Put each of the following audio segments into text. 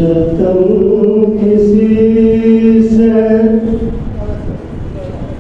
جتن کسی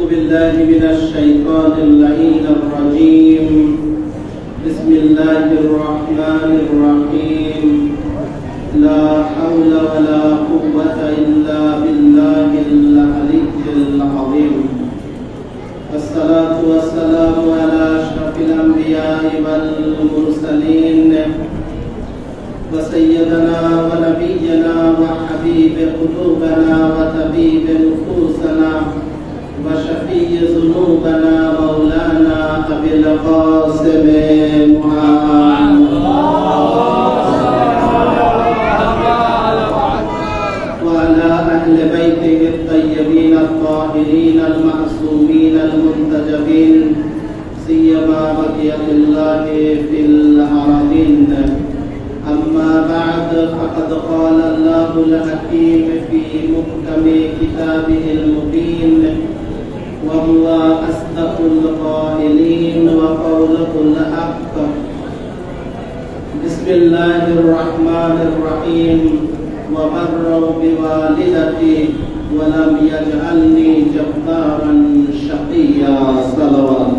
أعوذ بالله من الشيطان اللعين الرجيم. بسم الله الرحمن الرحيم. لا حول ولا قوة إلا بالله العلي العظيم. والصلاة والسلام على أشرف الأنبياء والمرسلين وسيدنا ونبينا وحبيب قلوبنا وطبيب نفوسنا وشفيع ذنوبنا مولانا أبي القاسم محمد وعلى أهل بيته الطيبين الطاهرين المعصومين المنتجبين سيما بقية الله في الأرضين. أما بعد فقد قال الله الحكيم في محكم كتابه المبين وهو أصدق القائلين وقوله الحق. بسم الله الرحمن الرحيم. وبرا بوالدتي ولم يجعلني جبارا شقيا. صلوات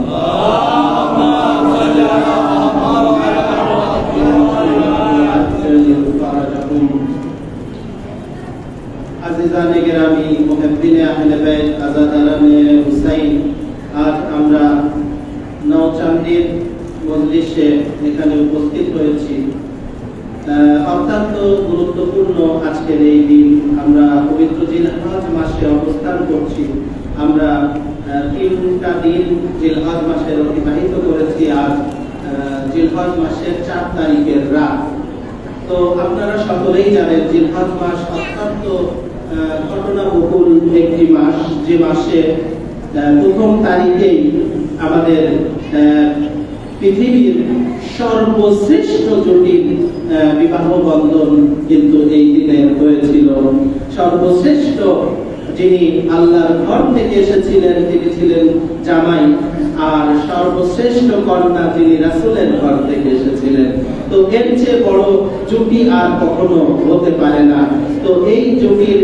আজিজানে গেরামি মুহিব্বিনে আহলে বাইত আযাদারানে হুসাইন, আজ আমরা নওচান্দির মজলিসে এখানে উপস্থিত হয়েছি। অত্যন্ত গুরুত্বপূর্ণ আজকের এই দিন। আমরা পবিত্র জিলহজ মাসে অবস্থান করছি। আমরা 3টা দিন জিলহজ মাসের অতিবাহিত করেছি। আজ জিলহজ মাসের 4 তারিখের রাত। তো আপনারা সকলেই জানেন জিলহজ মাস অত্যন্ত ঘটনাবহুল একটি মাস, যে মাসে প্রথম তারিখেই আমাদের পৃথিবীর সর্বশ্রেষ্ঠ জটিল বিবাহ বন্ধন কিন্তু এই দিনে হয়েছিল। সর্বশ্রেষ্ঠ যিনি আল্লাহর ঘর থেকে এসেছিলেন তিনি ছিলেন জামাই, আর সর্বশ্রেষ্ঠ কন্যা যিনি রাসূলের ঘর থেকে এসেছিলেন। তো এর চেয়ে বড় জুটি আর কখনো হতে পারে না। তো এই জুটির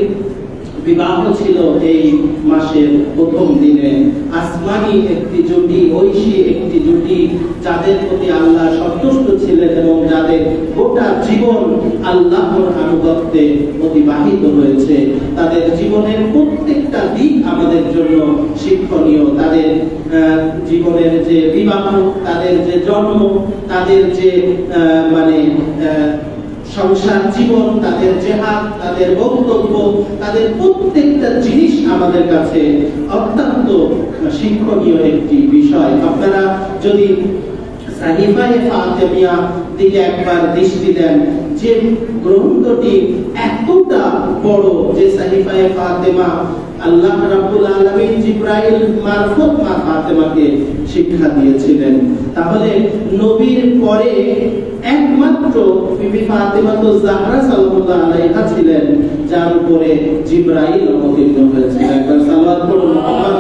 বিবাহ ছিল এই মাসের প্রথম দিনে। আসমানি একটি জুটি, ঐশী একটি জুটি, যাদের প্রতি আল্লাহ সন্তুষ্ট ছিলেন এবং যাদের গোটা জীবন আল্লাহর আনুগত্যে অতিবাহিত হয়েছে। তাদের জীবনের প্রত্যেকটা দিক আমাদের জন্য শিক্ষণীয়। তাদের জীবনের যে বিবাহ, তাদের যে জন্ম, তাদের যে সংসার জীবন, তাদের জেহাদ, তাদের বক্তব্য, তাদের প্রত্যেকটা জিনিস আমাদের কাছে অত্যন্ত শিক্ষণীয় একটি বিষয়। আপনারা যদি সাহিফায়ে ফাতিমিয়া দিকে একবার দৃষ্টি দেন, যে গ্রন্থটি এতটা বড়, যে সাহিফায়ে ফাতিমা আল্লাহ রাব্বুল আলামিন জিবরাইল মারফত মা ফাতেমাকে শিক্ষা দিয়েছিলেন, তাহলে নবীর পরে একমাত্র বিবি ফাতেমা তো জাহরা সাল্লাল্লাহু আলাইহা ছিলেন যার উপরে জিবরাইল অবতীর্ণ হয়েছিলেন। একবার সালাত পড়ুন মুহাম্মদ।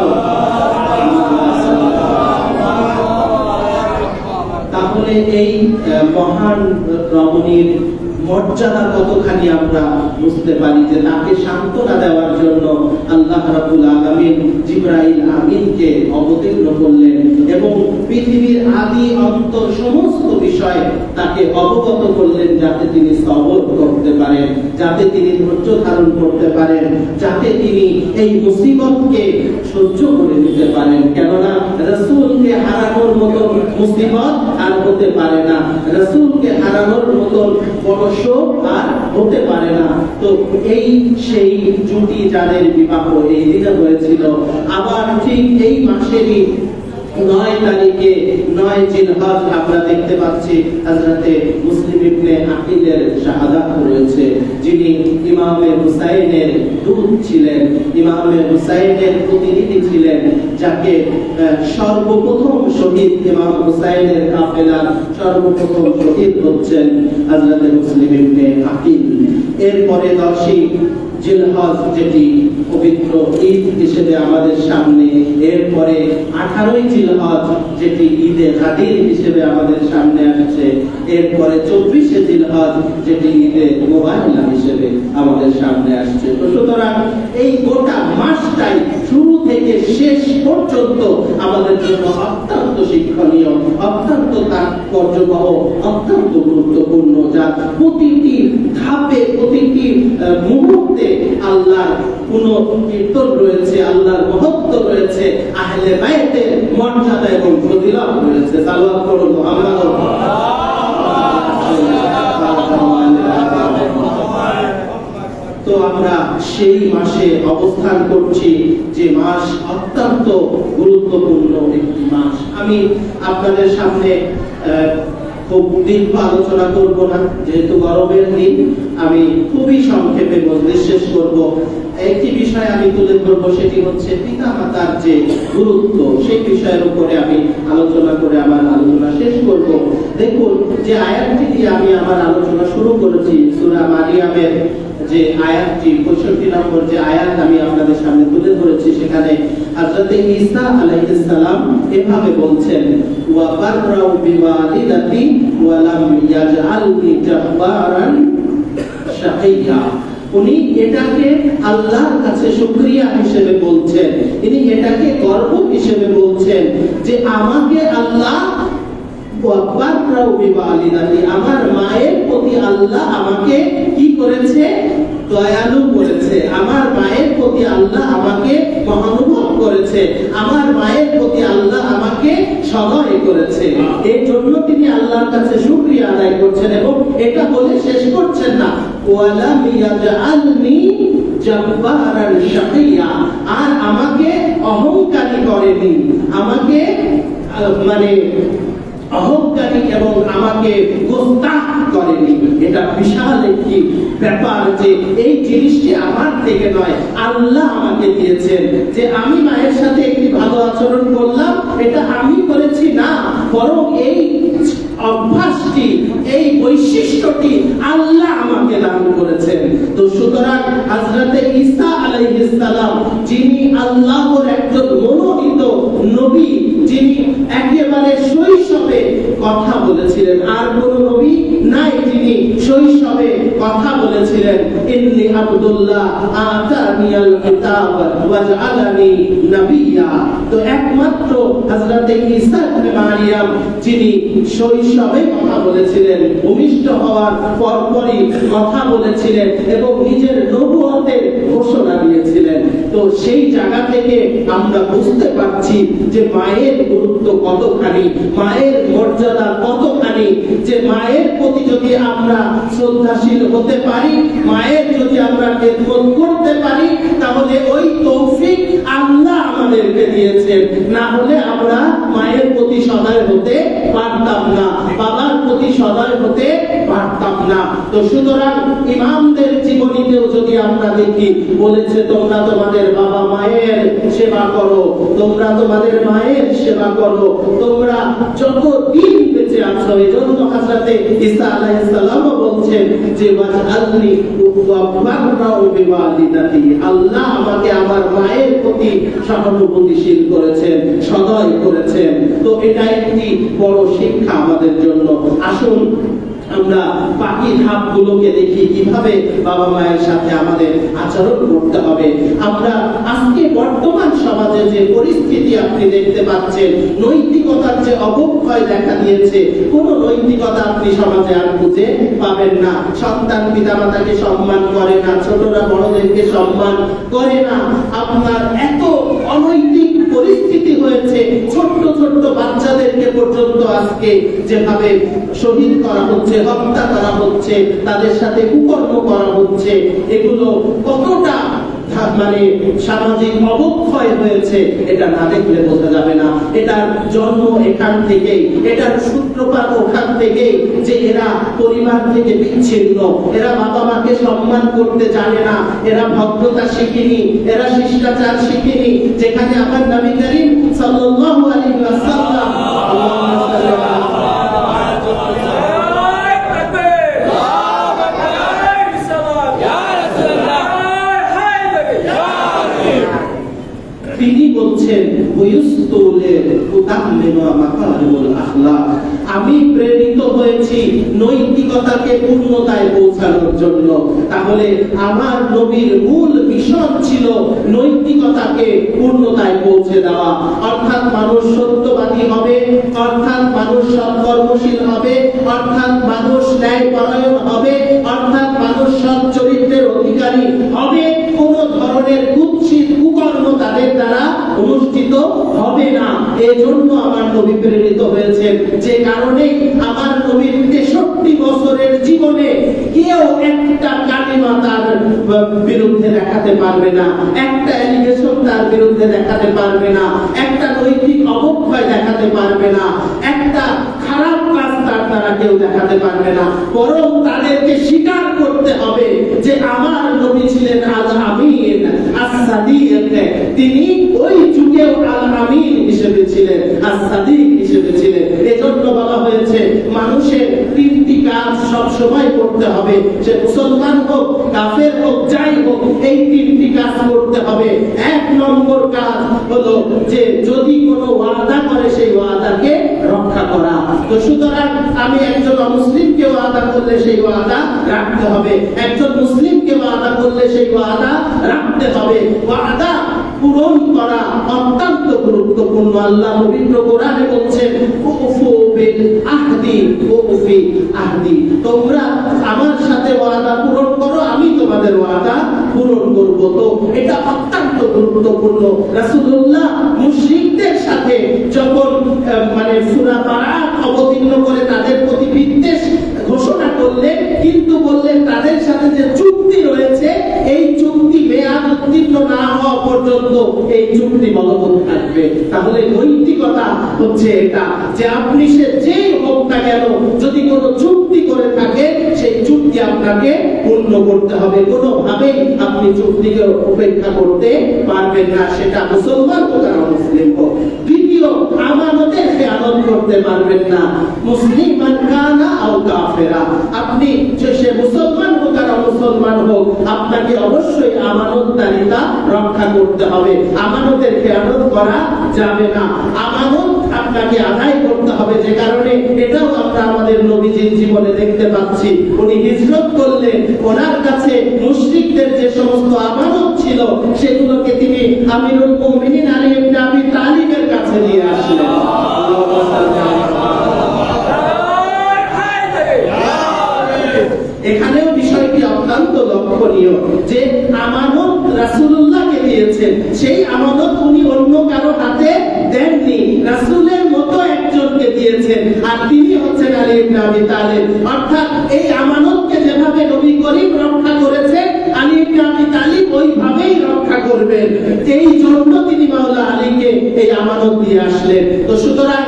তাহলে এই মহান রমণীর মর্যাদা কতখানি আমরা বুঝতে পারি, যে তাকে সান্ত্বনা দেওয়ার জন্য আল্লাহ রাব্বুল আলামিন জিবরাইল আমিনকে অবতীর্ণ করলেন এবং পৃথিবীর আদি অন্ত সমস্ত বিষয় তাকে অবগত করলেন, যাতে তিনি সবর করতে পারেন, যাতে তিনি ধৈর্য ধারণ করতে পারেন, যাতে তিনি এই মুসিবতকে সহ্য করে নিতে পারেন। কেননা রাসূলকে হারানোর মতো মুসিবত আর হতে পারে না, রাসূলকে হারানোর মতো বড় শোক আর হতে পারে না। তো এই সেই জুটি যাদের বিবাহ এই দিনে হয়েছিল। আবার ঠিক এই মাসেরই 9 তারিখে 9 জিলহজ আমরা দেখতে পাচ্ছি হযরতে মুসলিম ইবনে আকিলের শাহাদাত রয়েছে, যিনি ইমামে হুসাইনের দূত ছিলেন, ইমামে হুসাইনের প্রতিনিধি ছিলেন, যাকে সর্বপ্রথম শহীদ ইমাম হুসাইনের কাফেলার সর্বপ্রথম শহীদ হচ্ছেন হযরতে মুসলিম ইবনে আকিল। এরপরে 10 জিলহজ যেটি পবিত্র ঈদ হিসেবে আমাদের সামনে, এরপরে 18ই জিলহজ যেটি ঈদে গাদির হিসেবে আমাদের সামনে আসছে, এরপরে 24শে জিলহজ যেটি ঈদে মুবারকা হিসেবে আমাদের সামনে আসছে। তো সুতরাং এই গোটা মাসটাই শুরু থেকে শেষ পর্যন্ত আমাদের জন্য অত্যন্ত শিক্ষণীয়, অত্যন্ত তাৎপর্যবহ, অত্যন্ত গুরুত্বপূর্ণ, যা প্রতিটি ধাপে প্রতিটি মুহূর্তে আল্লাহর পুনঃকীর্তন রয়েছে, আল্লাহর মহত্ব রয়েছে, আহলে বাইতের মর্যাদা এবং ফজিলত রয়েছে। সালাওয়াত করুন মুহাম্মদ। তো আমরা সেই মাসে অবস্থান করছি, যে মাস অত্যন্ত গুরুত্বপূর্ণ একটি মাস। আমি আপনাদের সামনে খুব দীর্ঘ আলোচনা করব না, যেহেতু গরমের দিন, আমি খুবই সংক্ষেপে বলতে শেষ করব। একটি বিষয় আমি তুলে ধরব, সেটি হচ্ছে পিতা মাতার যে গুরুত্ব, সেই বিষয়ের উপরে আমি আলোচনা করে আমার আলোচনা শেষ করব। দেখুন, যে আয়াতটি দিয়ে আমি আমার আলোচনা শুরু করেছি, সূরা মারিয়ামের যে আয়াতটি 65 নম্বর যে আয়াত আমি আপনাদের সামনে তুলে ধরেছি, সেখানে হযরত ঈসা আলাইহিস সালাম এভাবে বলছেন, ওয়া বাররাউ বিওয়ালিদাতি ওয়া লাম ইয়াজআলনি জাব্বারান শাকিয়া। উনি এটাকে আল্লাহর কাছে শুকরিয়া হিসেবে বলছেন, তিনি এটাকে গর্ব হিসেবে বলছেন যে আমাকে আল্লাহ আমার মায়ের প্রতি আল্লাহ আমাকে কি করেছে? দয়ালু করেছে। আমার মায়ের প্রতি আল্লাহ আমাকে মহানুভব করেছে। আমার মায়ের প্রতি আল্লাহ আমাকে সদয় করেছে। এই জন্য তিনি আল্লাহর কাছে শুকরিয়া আদায় করছেন, এবং এটা বলে শেষ করছেন না, ওয়ালাম ইয়াজআলনি জাব্বারান শাকিয়া, আর আমাকে অহংকারী করেনি, আমাকে মানে অহংকারী এবং আমাকে গোস্তাখ করেনি। এটা বিশাল একটি ব্যাপার, যে এই জিনিসটি আমার থেকে নয়, আল্লাহ আমাকে দিয়েছেন। যে আমি মায়ের সাথে একটি ভালো আচরণ করলাম, এটা আমি করেছি না, বরং এই অভ্যাসটি, এই বৈশিষ্ট্যটি আল্লাহ আমাকে দান করেছেন। তো সুতরাং হযরতে ঈসা আলাইহিস সালাম, যিনি আল্লাহর একজন মনোনীত নবী, যিনি একেবারে শৈশবে কথা বলেছিলেন, আর কোন নবী নাই যিনি শৈশবে কথা বলেছিলেন, ইন্নী আব্দুল্লাহ আতানিয়াল কিতাব ওয়া জাআলানি নবিয়্যা। তো একমাত্র হযরতে ঈসা ইবনে মারইয়াম যিনি শৈশবে কথা বলেছিলেন, ভূমিষ্ঠ হওয়ার পরপরই কথা বলেছিলেন এবং নিজের নবুয়তের ঘোষণা দিয়েছিলেন। তো সেই জায়গা থেকে আমরা বুঝতে পারছি যে মায়ের গুরুত্ব কতখানি, মায়ের মর্যাদা কতখানি, যে মায়ের প্রতি যদি আমরা শ্রদ্ধাশীল হতে পারি, মায়ের যদি আমরা খেদমত করতে পারি, তাহলে ওই তৌফিক আল্লাহ আমাদেরকে দিয়েছেন। না হলে আমরা মায়ের প্রতি সদয় হতে পারতাম না, বাবার প্রতি সদয় হতে পারতাম না। তো সুতরাং ইমামদের জীবনীতেও যদি আমরা দেখি, বলেছে তোমরা তোমাদের বাবা মায়ের সেবা করো, তোমরা তোমাদের মায়ের সেবা করো, তোমরা যত দিন বেঁচে আছো। এজন্য হযরতে ঈসা আলাইহিস সালাম বলছেন যে ওয়াজআলনি ওয়া বাররাউ বিওয়ালিদাতি, আল্লাহ আমাকে আমার মায়ের প্রতি সহানুভূতিশীল করেছেন, সদয় করেছেন। তো এটা একটি বড় শিক্ষা আমাদের জন্য। আসুন আমরা বাকি ধাপগুলোকে দেখি, কিভাবে বাবা মায়ের সাথে আমাদের আচরণ করতে হবে। আমরা আজকে বর্তমান সমাজে যে পরিস্থিতি আপনি দেখতে পাচ্ছেন, নৈতিকতার যে অবক্ষয় দেখা দিয়েছে, কোনো নৈতিকতা আপনি সমাজে আর খুঁজে পাবেন না। সন্তান পিতামাতাকে সম্মান করে না, ছোটরা বড়দেরকে সম্মান করে না। আপনার এত অনৈতিক পরিস্থিতি হয়েছে, ছোট্ট ছোট্ট বাচ্চাদেরকে পর্যন্ত আজকে যেভাবে শহীদ করা হচ্ছে, হত্যা করা হচ্ছে, তাদের সাথে কুকর্ম করা হচ্ছে, এগুলো কতটা মানে সামাজিক অবক্ষয় হয়েছে, এটা না দেখলে বোঝা যাবে না। এটার জন্ম এখান থেকেই, এটার সূত্রপাত ওখান থেকেই, যে এরা পরিবার থেকে বিচ্ছিন্ন, এরা বাবা মাকে সম্মান করতে জানে না, এরা ভদ্রতা শিখেনি, এরা শিষ্টাচার শিখেনি। যেখানে আমার নবী করিম সাল্লাল্লাহু আলাইহি ওয়াসাল্লাম বুস্তুলে উতাম্মিনু মাকারিমুল আখলাক। আমি প্রেরিত হয়েছি নৈতিকতাকে পূর্ণতায় পৌঁছানোর জন্য। তাহলে আমার নবীর মূল মিশন ছিল নৈতিকতাকে পূর্ণতায় পৌঁছে দেওয়া। অর্থাৎ মানুষ সত্যবাদী হবে, অর্থাৎ মানুষ সৎকর্মশীল হবে, অর্থাৎ মানুষ ন্যায়পরায়ণ হবে, অর্থাৎ মানুষ সৎ চরিত্রের অধিকারী হবে। কোন ধরনের কুৎসিত কুকর্ম তাদের দ্বারা অনুষ্ঠিত হবে না। এজন্য আমার নবী প্রেরিত হয়েছেন। যে কারণে আমার নবীর 63 বছরের জীবনে কেউ একটা কালিমা তার বিরুদ্ধে দেখাতে পারবে না, একটা অ্যালিগেশন তার বিরুদ্ধে দেখাতে পারবে না, একটা নৈতিক অবক্ষয় দেখাতে পারবে না, একটা খারাপ কাজ তার দ্বারা কেউ দেখাতে পারবে না। বরং তাদেরকে স্বীকার করতে হবে যে আমার নবী ছিলেন আল আমিন as-সাদিক। তিনি ওই যুগেও আল আমিন হিসেবে ছিলেন, as-সাদিক হিসেবে ছিলেন। এজন্য বলা হয়েছে মানুষের 3টি কাজ সব সময় করতে হবে, সে মুসলমান হোক, কাফের হোক, যাই হোক, এই 3টি কাজ করতে হবে। 1 নম্বর কাজ হলো যে যদি কোনো ওয়াদা করে সেই ওয়াদাকে রক্ষা করা। তো সুতরাং আমি একজন অমুসলিমকে ওয়াদা করলে সেই ওয়াদা রাখতে হবে, একজন মুসলিমকে ওয়াদা করলে সেই ওয়াদা রাখতে হবে। ওয়াদা পূরণ করা অত্যন্ত গুরুত্বপূর্ণ। আল্লাহ পবিত্র কোরআনে বলছেন উফু বিল আহদি উফি আহদি, তোমরা আমার সাথে ওয়াদা পূরণ করো, আমি তোমাদের ওয়াদা পূরণ করব। তো এটা অত্যন্ত গুরুত্বপূর্ণ। রাসূলুল্লাহ মুশরিকদের সাথে যখন সূরা বারাত অবতীর্ণ করে তাদের প্রতি বিদ্বেষ ঘোষণা করলেন, কিন্তু বললেন তাদের সাথে যে চুক্তি রয়েছে এই চুক্তি মেয়াদ উত্তীর্ণ না হওয়া পর্যন্ত এই চুক্তি বলবৎ থাকবে। তাহলে নৈতিকতা হচ্ছে এটা যে আপনি সে যেই হোক না কেন, যদি কোনো চুক্তি করে থাকে সেই চুক্তি আপনাকে পূর্ণ করতে হবে। কোনোভাবেই আপনি চুক্তিকে উপেক্ষা করতে পারবেন না, সেটা মুসলমান হোক আর অমুসলিম হোক। দ্বিতীয়, আমানতের খেয়ানত করতে পারবেন না। মুসলিমান কানা আও কাফেরা, আপনি সে মুসলমান হোক আর অমুসলমান হোক, আপনাকে অবশ্যই আমানতদারিতা রক্ষা করতে হবে। আমানতের খেয়ানত করা যাবে না, আমানত আপনাকে আদায় করতে হবে। যে কারণে এটাও আমরা আমাদের নবীজির জীবনে দেখতে পাচ্ছি, উনি হিজরত করলেন, ওনার কাছে মুশরিকদের যে সমস্ত আমানত ছিল সেগুলোকে তিনি আমিরুল মুমিনিন আলী ইবনে আবি তালিবের কাছে নিয়ে আসলেন। এখানেও বিষয়টি অত্যন্ত লক্ষণীয় যে আমানত রাসূলুল্লাহকে দিয়েছেন, সেই আমানত উনি অন্য কারো হাতে দেননি, রাসূলের মতো একজনকে দিয়েছেন, আর তিনি হচ্ছেন আলী ইবনে আবি তালিব। অর্থাৎ এই আমানতকে যেভাবে নবী করিম রক্ষা করেছেন, আলী ইবনে আবি তালিব ওইভাবেই রক্ষা করবেন। এই জন্য তিনি মাওলা আলীকে এই আমানত দিয়ে আসলেন। তো সুতরাং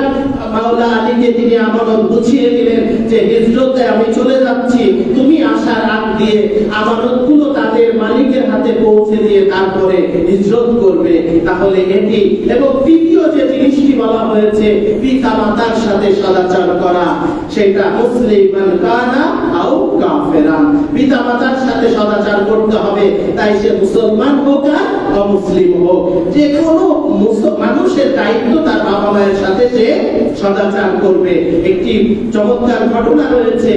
মাওলা আলীকে তিনি আমানত বুঝিয়ে দিলেন যে হিজরতে আমি চলে যাচ্ছি, তুমি আসার আগ দিয়ে আমানতগুলো তাদের মালিকের হাতে পৌঁছে দিয়ে তারপরে হিজরত করবে। তাহলে এটি। এবং তৃতীয় যে জিনিসটি বলা হয়েছে পিতা মাতার সাথে সদাচার করা, সেটা মুসলিমান কানা আও কাফেরান, পিতা মাতার সাথে সদাচার করতে হবে, তাই সে মুসলমান হোক আর অমুসলিম হোক। যে কোনো মানুষের দায়িত্ব তার বাবা মায়ের সাথে সে সদাচার করবে। একটি চমৎকার ঘটনা রয়েছে,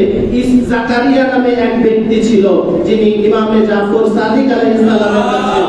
জাকারিয়া নামে এক ব্যক্তি ছিল, যিনি ইমামে জাফর সাদিক আলাইহিস সালামের কাছে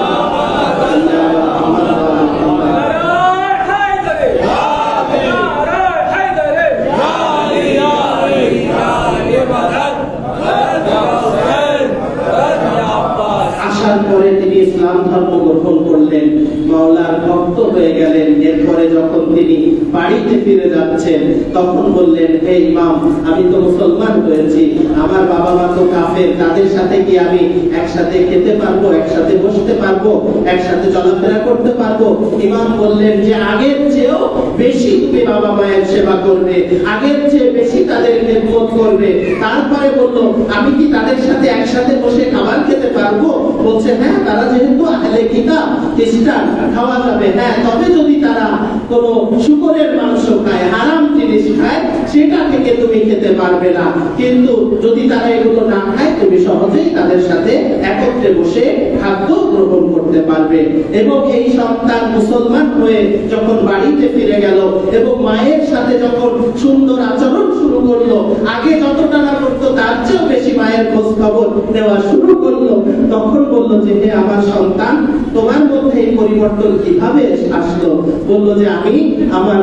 আসার পরে তিনি ইসলাম ধর্ম গ্রহণ করলেন, মাওলার ভক্ত হয়ে গেলেন। এরপরে যখন তিনি বাড়িতে ফিরে যাচ্ছেন তখন বললেন, হে ইমাম, আমি তো মুসলমান হয়েছি, আমার বাবা মা তো কাফের, তাদের সাথে কি আমি একসাথে খেতে পারবো, একসাথে বসতে পারবো, একসাথে চলাফেরা করতে পারবো? ইমাম বললেন যে আগের চেয়েও বেশি তুমি বাবা মায়ের সেবা করবে, আগের চেয়ে বেশি তাদের খেদমত করবে। তারপরে বলল, আমি কি তাদের সাথে একসাথে বসে খাবার খেতে পারবো? বলছে, হ্যাঁ, তারা যেহেতু আহলে কিতাব, খ্রিস্টান, খাওয়া যাবে। হ্যাঁ, তবে যদি তারা কোনো শুকরের মাংস খায়, হারাম জিনিস খায়, সেটা থেকে তুমি খেতে পারবে না। কিন্তু যদি তারা এগুলো না খায়, তুমি সহজেই তাদের সাথে একত্রে বসে খাদ্য গ্রহণ করতে করতে পারবে। এবং এই সন্তান মুসলমান হয়ে যখন বাড়িতে ফিরে গেল এবং মায়ের সাথে যখন সুন্দর আচরণ শুরু করলো, আগে যতটা না করতো তার চেয়েও বেশি মায়ের খোঁজ খবর নেওয়া শুরু করলো, তখন বললো যে হে আমার সন্তান, তোমার মধ্যে এই পরিবর্তন কিভাবে আসলো? বললো যে আমি আমার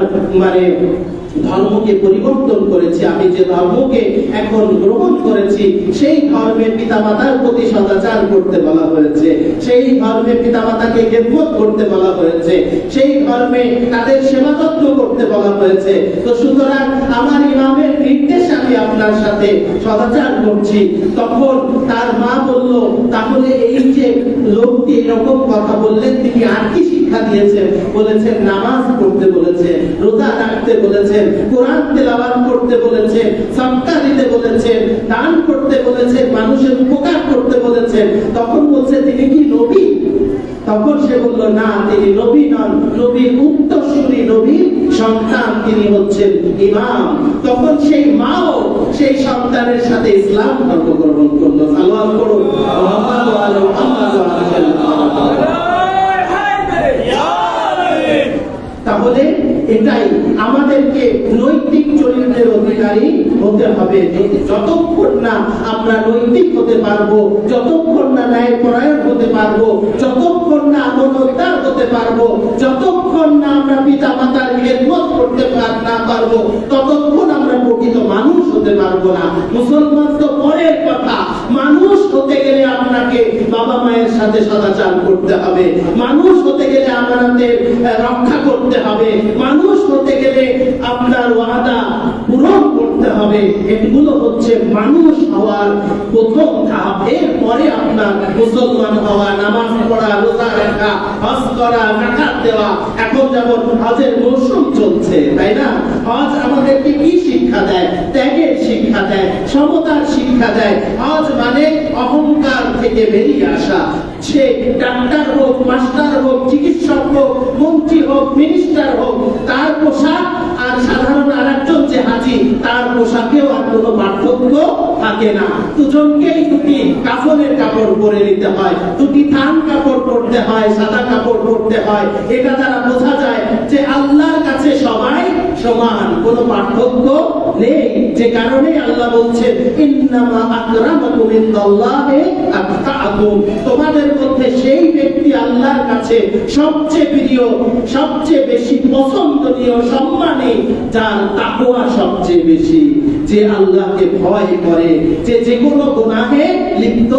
ধর্মকে পরিবর্তন করেছি, আমি যে ধর্মকে এখন গ্রহণ করেছি সেই ধর্মের পিতামাতার প্রতি সদাচার করতে বলা হয়েছে, সেই ধর্মের পিতামাতাকে খেদমত করতে বলা হয়েছে, সেই ধর্মে তাদের সেবা যত্ন করতে বলা হয়েছে। তো সুতরাং আমার ইমামের নির্দেশ আমি আপনার সাথে সদাচার করছি। তখন তার মা বলল, তাহলে এই যে লোকটি এরকম কথা বললেন তিনি আর কি শিক্ষা দিয়েছেন? বলেছেন নামাজ পড়তে বলেছেন, রোজা রাখতে বলেছেন, কোরআন তেলাওয়াত করতে বলেছেন, সাদকা দিতে বলেছেন, দান করতে বলেছেন, মানুষের উপকার করতে বলেছেন। তখন বলছে তিনি কি নবী? তখন সে বলল না, তিনি নবী নন, নবীর উত্তরসূরি, নবীর সন্তান, তিনি হচ্ছেন ইমাম। তখন সেই মাও সেই সন্তানের সাথে ইসলাম ধর্ম গ্রহণ করলো। সাল্লাল্লাহু করুন মুহাম্মাদু আলাইহি। তাহলে এটাই আমাদেরকে নৈতিক চরিত্রের অধিকারী হতে হবে। যতক্ষণ না আমরা নৈতিক হতে পারবো, যতক্ষণ না ন্যায়পরায়ণ হতে পারবো, যতক্ষণ না আমানতদার হতে পারবো, যতক্ষণ না আমরা পিতা মাতার খেদমত করতে না পারবো, ততক্ষণ আমরা প্রকৃত মানুষ হতে পারবো না। মুসলমান তো পরের কথা, মানুষ হতে গেলে আপনাকে বাবা মায়ের সাথে সদাচার করতে হবে, মানুষ হতে গেলে আমানতের রক্ষা করতে হবে, মানুষ হতে গেলে আপনার ওয়াদা পূরণ করতে হবে। এগুলো হচ্ছে মানুষ হওয়ার প্রথম ধাপ। এরপরে আপনার মুসলমান হওয়া, নামাজ পড়া, রোজা রাখা, হজ করা, যাকাত দেওয়া। এখন যেমন হজের মৌসুম চলছে, তাই না? হজ আমাদেরকে কি শিক্ষা দেয়? ত্যাগের শিক্ষা দেয়, সমতার শিক্ষা দেয়। হজ মানে অহংকার থেকে বেরিয়ে আসা। সে ডাক্তার হোক, মাস্টার হোক, চিকিৎসক হোক, মন্ত্রী হোক, মিনিস্টার হোক, তার পোশাক আর সাধারণ আরেকজন যে হাজি তার পোশাকেও আর কোনো পার্থক্য থাকে না। দুজনকেই দুটি কাফনের কাপড় পরে নিতে হয়, দুটি থান কাপড় পরতে হয়, সাদা কাপড় পরতে হয়। এটা দ্বারা বোঝা যায় যে আল্লাহর কাছে সবাই সমান, কোনো পার্থক্য নেই। যে কারণে আল্লাহ বলছেন ইন্নামা আকরামাকুম ইনদাল্লাহি আতকাকুম, তোমাদের মধ্যে সেই ব্যক্তি আল্লাহর কাছে সবচেয়ে প্রিয়, সবচেয়ে বেশি পছন্দনীয়, সম্মানী, যার তাকওয়া সবচেয়ে বেশি, যে আল্লাহকে ভয় করে, যে কোনো গুনাহে লিপ্ত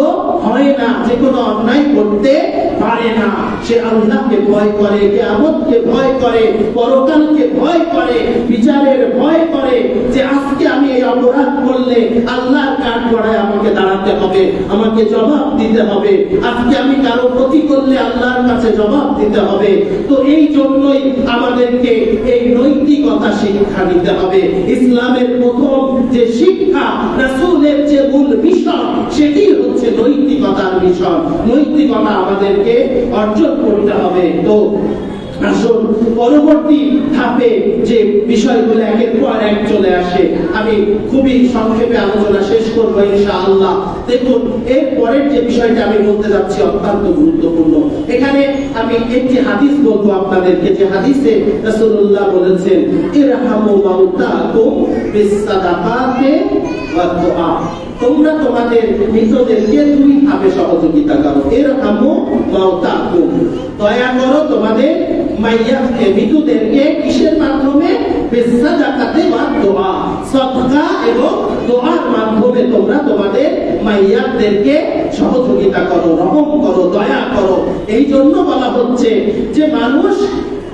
হয় না, যে কোনো অন্যায় করতে পারে না। সে আল্লাহকে ভয় করে, কিয়ামতকে ভয় করে, পরকালকে ভয় করে, বিচারের ভয় করে, যে আজকে আমি এই অপরাধ করলে আল্লাহর কাঠগড়ায় আমাকে দাঁড়াতে হবে, আমাকে জবাব দিতে হবে, আজকে আমি কারো ক্ষতি করলে আল্লাহর কাছে জবাব দিতে হবে। তো এই জন্যই আমাদেরকে এই নৈতিকতা শিক্ষা নিতে হবে। ইসলামের প্রথম যে শিক্ষা, রাসূলের যে মূল মিশন, সেটি হচ্ছে নৈতিকতার মিশন। নৈতিকতা আমাদেরকে অর্জন করতে হবে। তো আসুন পরবর্তী ধাপে যে বিষয়গুলো একের পর এক চলে আসে, আমি খুবই সংক্ষেপে আলোচনা শেষ করবো ইনশাআল্লাহ। দেখুন, এর পরের যে বিষয়টা আমি বলতে যাচ্ছি অত্যন্ত গুরুত্বপূর্ণ। এখানে আমি একটি হাদিস বলবো আপনাদেরকে, যে হাদিসে রাসূলুল্লাহ বলেছেন ইরহামু মাউতাকুম বিসসাদাকাতি ওয়াদ দুআ, তোমরা তোমাদের মৃতদেরকে দুই ভাবে সহযোগিতা করো। ইরহামু মাউতাকুম, দয়া করো তোমাদের মাইয়াতকে, মৃতদেরকে। কিসের মাধ্যমে? বিসসাদাকাতি ওয়াদ দুআ, সাদকা এবং দোয়ার মাধ্যমে তোমরা তোমাদের মাইয়াতদেরকে সহযোগিতা করো, রহম করো, দয়া করো। এই জন্য বলা হচ্ছে যে মানুষ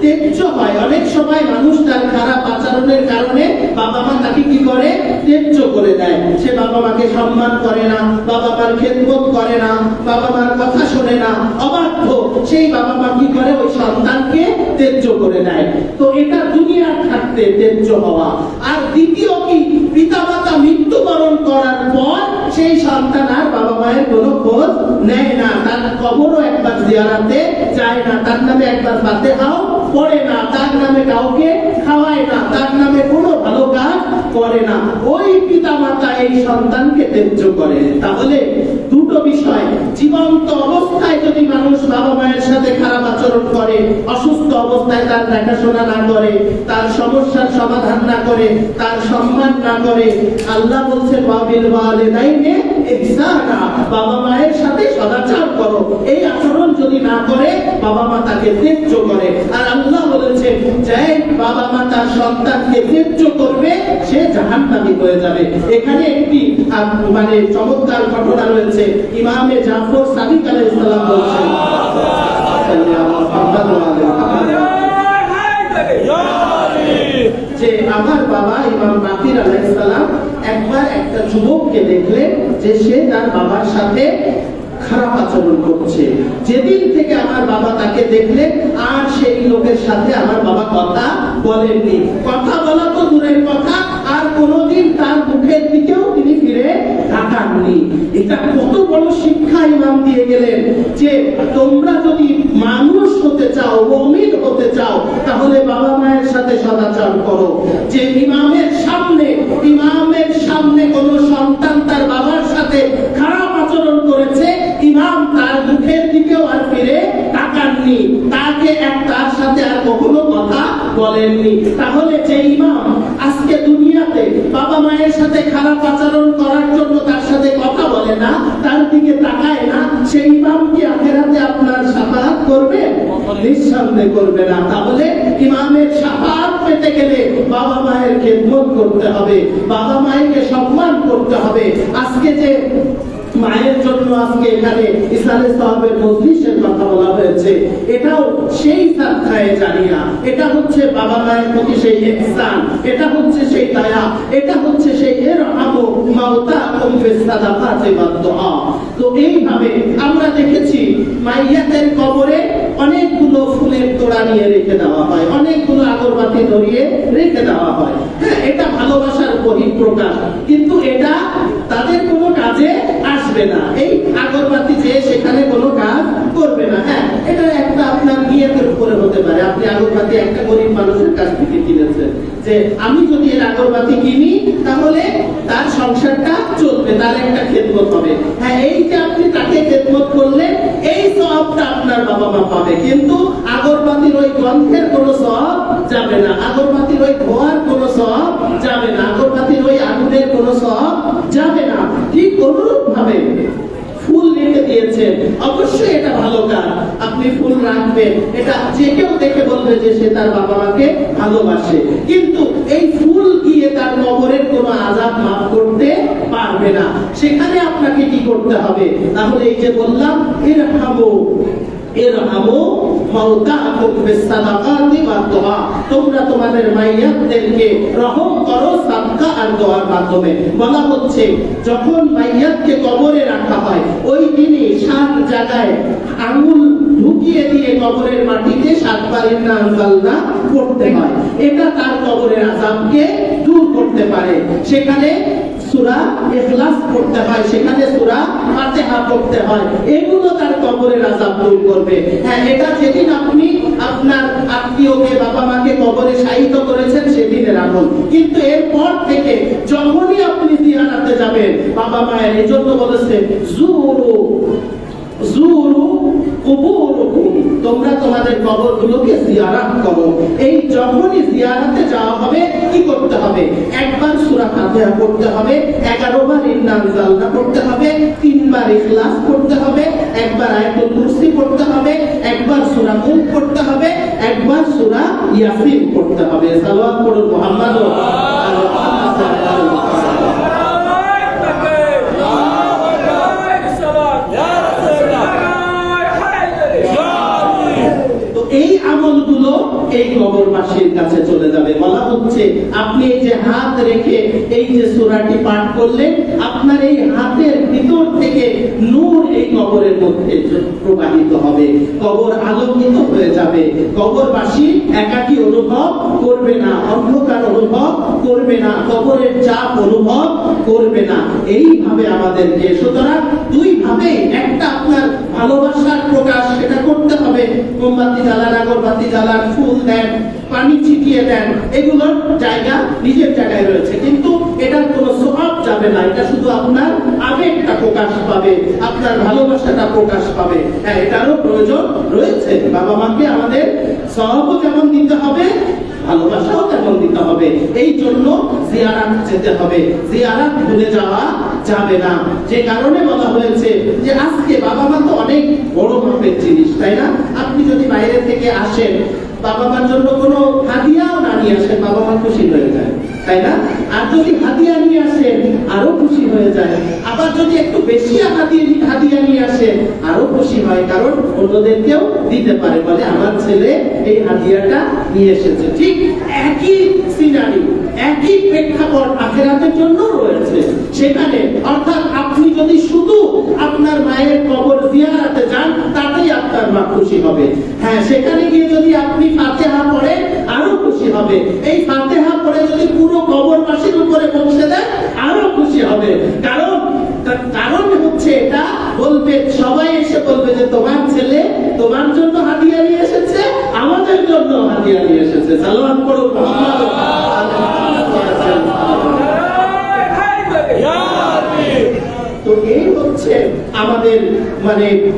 তেজ্য হয়। অনেক সময় মানুষ তার খারাপ আচরণের কারণে বাবা মা তাকে কি করে? তেজ্য করে দেয়। সে বাবা মাকে সম্মান করে না, বাবা মার খেদমত করে না, বাবা মার কথা শোনে না, অবাধ্য। সেই বাবা মা কি করে? ওই সন্তানকে তেজ্য করে দেয়। তো এটা দুনিয়ার থাকতে তেজ্য হওয়া। আর দ্বিতীয় কি? পিতামাতা মৃত্যুবরণ করার পর সেই সন্তান আর বাবা মায়ের কোনো খোঁজ নেয় না, তার কবরও একবার জিয়ারতে যায় না, তার নামে একবার ফাতিহাও পড়ে না, তার নামে কাউকে খাওয়ায় না, তার নামে কোনো ভালো কাজ করে না। ওই পিতামাতা এই সন্তানকে তেজ্য করে। তাহলে দুটো বিষয়, জীবন্ত অবস্থায় যদি মানুষ বাবা মায়ের সাথে খারাপ আচরণ করে, অসুস্থ অবস্থায় তার দেখাশোনা না করে, তার সমস্যার সমাধান না করে, তার সম্মান না করে, আল্লাহ বলছেন ওয়াবিল ওয়ালিদাইনি ইহসানা, বাবা মায়ের সাথে সদাচার করো। এই আচরণ যদি না করে বাবা মা তাকে ত্যায্য করে। আর আল্লাহ বলেছেন যে বাবা মা তার সন্তানকে ত্যায্য করবে সে জাহান্নামী হয়ে যাবে। এখানে একটি মানে চমৎকার ঘটনা রয়েছে। ইমামে জাফর সাদিক আলাইহিস সালাম বলছেন যে আমার বাবা ইমাম বাকির আলাইহিস সালাম একবার একটা যুবককে দেখলেন যে সে তার বাবার সাথে খারাপ আচরণ করছে। যেদিন থেকে আমার বাবা তাকে দেখলেন আর সেই লোকের সাথে আমার বাবা কথা বলেননি। কথা বলা তো দূরের কথা, আর কোনোদিন তার মুখের দিকেও তিনি ফিরে তাকাননি। এটা কত বড় শিক্ষা ইমাম দিয়ে গেলেন যে তোমরা যদি মানুষ হতে চাও, মুমিন হতে চাও, তাহলে বাবা মায়ের সাথে সদাচরণ করো। যে ইমামের সামনে কোন সন্তান তার বাবার সাথে খারাপ আচরণ করেছে, ইমাম তার মুখের দিকেও আর ফিরে তাকাননি, তার সাথে আর কখনো কথা বলেননি। তাহলে যে ইমাম আজকে দুনিয়াতে বাবা মায়ের সাথে খারাপ আচরণ করার জন্য তার সাথে কথা বলে না, তার দিকে তাকায় না, সেই ইমাম কি আখিরাতে আপনার শাফাআত করবে? নিঃসন্দেহে করবে না। তাহলে ইমামের শাফাআত পেতে গেলে বাবা মায়ের খেদমত করতে হবে, বাবা মায়েরকে সম্মান করতে হবে। আজকে যে মায়ের জন্য আজকে এখানে ইসলামের সাহাবের মজলিসের কথা বলা হয়েছে, এটাও সেই সাদকায়ে জারিয়া, এটা হচ্ছে বাবা মায়ের প্রতি সেই ইহসান, এটা হচ্ছে সেই দয়া, এটা হচ্ছে সেই ইরহামু মাওতাকুম ফিস সাদাকাতি ওয়াদ দুআ। তো এইভাবে আমরা দেখেছি মাইয়াতের কবরে অনেকগুলো ফুলের তোড়া নিয়ে রেখে দেওয়া হয়, অনেকগুলো আগরবাতি ধরিয়ে রেখে দেওয়া হয়। হ্যাঁ, এটা ভালোবাসার বহিঃপ্রকাশ, কিন্তু এটা তাদের কোনো কাজে আসবে না। এই আগরবাতি যে সেখানে কোনো কাজ করবে না। হ্যাঁ, এটা একটা আপনার নিয়তের উপরে হতে পারে। আপনি আগরবাতি একটা গরিব মানুষের কাছ থেকে কিনেছেন, যে আমি যদি এর আগরবাতি কিনি তাহলে তার সংসারটা চলবে, তার একটা খেদমত হবে। হ্যাঁ, এই যে আপনি তাকে খেদমত করলেন, এই সওয়াবটা আপনার বাবা মা পাবে, কিন্তু আগরবাতির ওই গন্ধের কোনো সওয়াব যাবে না, আগরবাতির ওই ধোঁয়ার কোনো সওয়াব যাবে না, আগরবাতির ওই আগুনের কোনো সওয়াব যাবে না। ঠিক অনুরূপ ভাবে ফুল রেখে দিয়েছেন, অবশ্যই এটা ভালো কাজ, আপনি ফুল রাখবেন, এটা যে কেউ দেখে বলবে যে সে তার বাবা মাকে ভালোবাসে। কিন্তু এই ফুল গিয়ে তার কবরের কোনো আযাব মাফ করতে পারবে না। সেখানে আপনাকে কি করতে হবে? তাহলে এই যে বললাম ইরহামু মাওতাকুম বিস সাদাকাতি ওয়াদ দুআ, তোমরা তোমাদের মাইয়াতদেরকে রহম করো সাদকা আর দোয়ার মাধ্যমে। বলা হচ্ছে যখন মাইয়াতকে কবরে রাখা হয় ওই দিনই 7 জায়গায় আঙ্গুল ঢুকিয়ে দিয়ে কবরের মাটিতে 7 বার ইন্না আনজালনা পড়তে হয়। এটা তার কবরের আযাবকে দূর করতে পারে। সেখানে সূরা ইখলাস পড়তে হয়, সেখানে সূরা ফাতিহা পড়তে হয়, এগুলো তার কবরের আযাব দূর করবে। হ্যাঁ, এটা যেদিন আপনি আপনার আত্মীয়কে বাবা মাকে কবরে শায়িত করেছেন সেদিনের আমল, কিন্তু এরপর থেকে যখনই আপনি জিয়ারতে যাবেন বাবা মায়ের, এজন্য বলেছে জুরু কুবুরুকুম, তোমরা তোমাদের কবরগুলোকে জিয়ারত করো। এই যখনই জিয়ারতে যাওয়া হবে কি করতে হবে? একবার সূরা ফাতিহা পড়তে হবে, 11 বার ইন্না আনজালনা পড়তে হবে, 3 বার ইখলাস পড়তে হবে, একবার আয়াতুল কুরসি পড়তে হবে, একবার সূরা মুলক পড়তে হবে, একবার সূরা ইয়াসিন পড়তে হবে। সালাওয়াত পড়ুন মুহাম্মদ এই আমলগুলো এই কবরবাসীর কাছে চলে যাবে। বলা হচ্ছে আপনি এই যে হাত রেখে এই যে সূরাটি পাঠ করলেন, আপনার এই হাতের ভিতর থেকে নূর এই কবরের মধ্যে প্রবাহিত হবে, কবর আলোকিত হয়ে যাবে, কবরবাসী একাকী অনুভব করবে না, অন্ধকার অনুভব করবে না, কবরের চাপ অনুভব করবে না। এইভাবে আমাদেরকে, সুতরাং দুই ভাবে, একটা আপনার ভালোবাসার প্রকাশ সেটা করতে হবে, মোমবাতি জ্বালান, আগরবাতি জ্বালান, ফুল দেন, পানি ছিটিয়ে দেন, এগুলোর জায়গা নিজের জায়গায় রয়েছে, কিন্তু এটার কোনো সওয়াব যাবে না, এটা শুধু আপনার আবেগটা প্রকাশ পাবে। আপনার ভালোবাসাটা প্রকাশ পাবে। হ্যাঁ, এটারও প্রয়োজন রয়েছে। বাবা মাকে আমাদের সওয়াবও যেমন দিতে হবে, ভালোবাসাও তেমন দিতে হবে। এই জন্য জিয়ারাত যেতে হবে, জিয়ারাত ভুলে যাওয়া যাবে না। যে কারণে বলা হয়েছে যে আজকে বাবা মা তো অনেক বড় মাপের জিনিস, তাই না? আপনি যদি বাইরে থেকে আসেন, বাবা মার জন্য কোনো হাদিয়াও না নিয়ে আসেন, বাবা মা খুশি হয়ে যায়, তাই না? আর যদি হাদিয়া নিয়ে আসেন আরো খুশি হয়ে যায়। আবার যদি একটু বেশি হাদিয়া নিয়ে আসেন আরো খুশি হয়, কারণ অন্যদেরকেও দিতে পারে, বলে আমার ছেলে এই হাদিয়াটা নিয়ে এসেছে। ঠিক একই সিনারি, একই প্রেক্ষাপট আখিরাতের জন্য রয়েছে সেখানে। অর্থাৎ আপনি যদি শুধু আপনার মায়ের কবর জিয়ারতে যান, তাতেই আপনার মা খুশি হবে। হ্যাঁ, সেখানে গিয়ে যদি আপনি ফাতিহা পড়েন আরো খুশি হবে। এই ফাতিহা পড়ে যদি পুরো কবরবাসীর উপরে পৌঁছে দেন আরো খুশি হবে। কারণ হচ্ছে এটা বলবে, সবাই এসে বলবে যে তোমার ছেলে তোমার জন্য হাদিয়া নিয়ে এসেছে, আমাদের জন্য হাদিয়া নিয়ে এসেছে। সালাম করো মুহাম্মদ। তো এই হচ্ছে আমাদের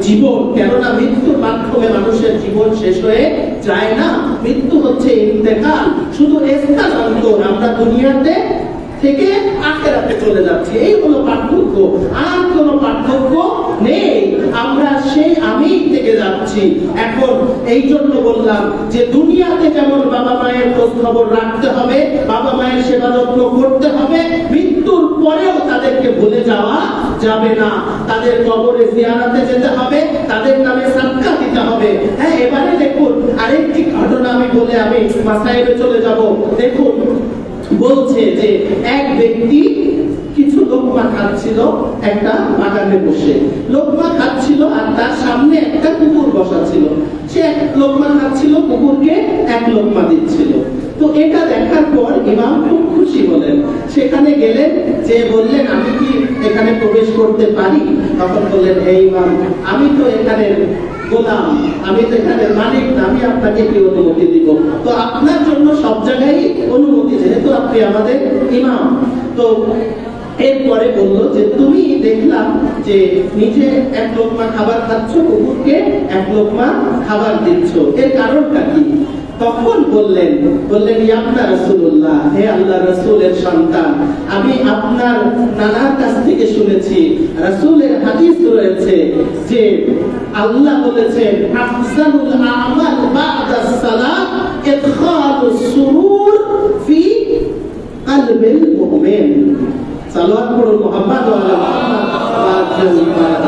জীবন। কেননা মৃত্যুর মাধ্যমে মানুষের জীবন শেষ হয়ে যায় না। মৃত্যু হচ্ছে ইন্তেকাল, শুধু স্থানান্তর। আমরা দুনিয়াতে থেকে আখিরাতে চলে যাচ্ছি, এই হলো পার্থক্য। আর কোনো পার্থক্য নেই। আমরা সেই আমি থেকে যাচ্ছি। এখন এই জন্য বললাম যে দুনিয়াতে যেমন বাবা মায়ের খোঁজ খবর রাখতে হবে, বাবা মায়ের সেবা যত্ন করতে হবে, মৃত্যুর পরেও তাদেরকে ভুলে যাওয়া যাবে না। তাদের কবরে জিয়ারতে যেতে হবে, তাদের নামে সাদকা দিতে হবে। হ্যাঁ, এবারে দেখুন আরেকটি ঘটনা আমি বলে আমি মাসাইলে চলে যাব। দেখুন, বলছে যে এক ব্যক্তি কিছু লোকমা খাচ্ছিল একটা বাগানে বসে, লোকমা খাচ্ছিল আর তার সামনে একটা কুকুর বসা ছিল। সে এক লোকমা খাচ্ছিল, কুকুরকে এক লোকমা দিচ্ছিল। তো এটা দেখার পর ইমাম খুব খুশি হলেন। সেখানে গেলেন, যে বললেন আমি কি এখানে প্রবেশ করতে পারি? তখন বললেন, হে ইমাম, আমি তো এখানে গোলাম, আমি তো এখানে মালিক না, আমি আপনাকে কি অনুমতি দিব? তো আপনার জন্য সব জায়গায় অনুমতি, যেহেতু আপনি আমাদের ইমাম। তো এরপরে বললো যে তুমি দেখলাম যে নিজে এক লোকমা খাবার খাচ্ছ, কুকুরকে এক লোকমা খাবার দিচ্ছ, এর কারণটা কি? তখন বললেন ইয়া রাসূলুল্লাহ, হে আল্লাহর রাসূলের সন্তান, আমি আপনার নানার কাছ থেকে শুনেছি, রাসূলের হাদিস রয়েছে যে আল্লাহ বলেছেন আফজালুল আমাল বা'দাস সালাত ইদখালুস সুরুর ফি কলবিল মুমিন। সালাত পড়ো মুহাম্মদ ওয়া আলা মুহাম্মদ।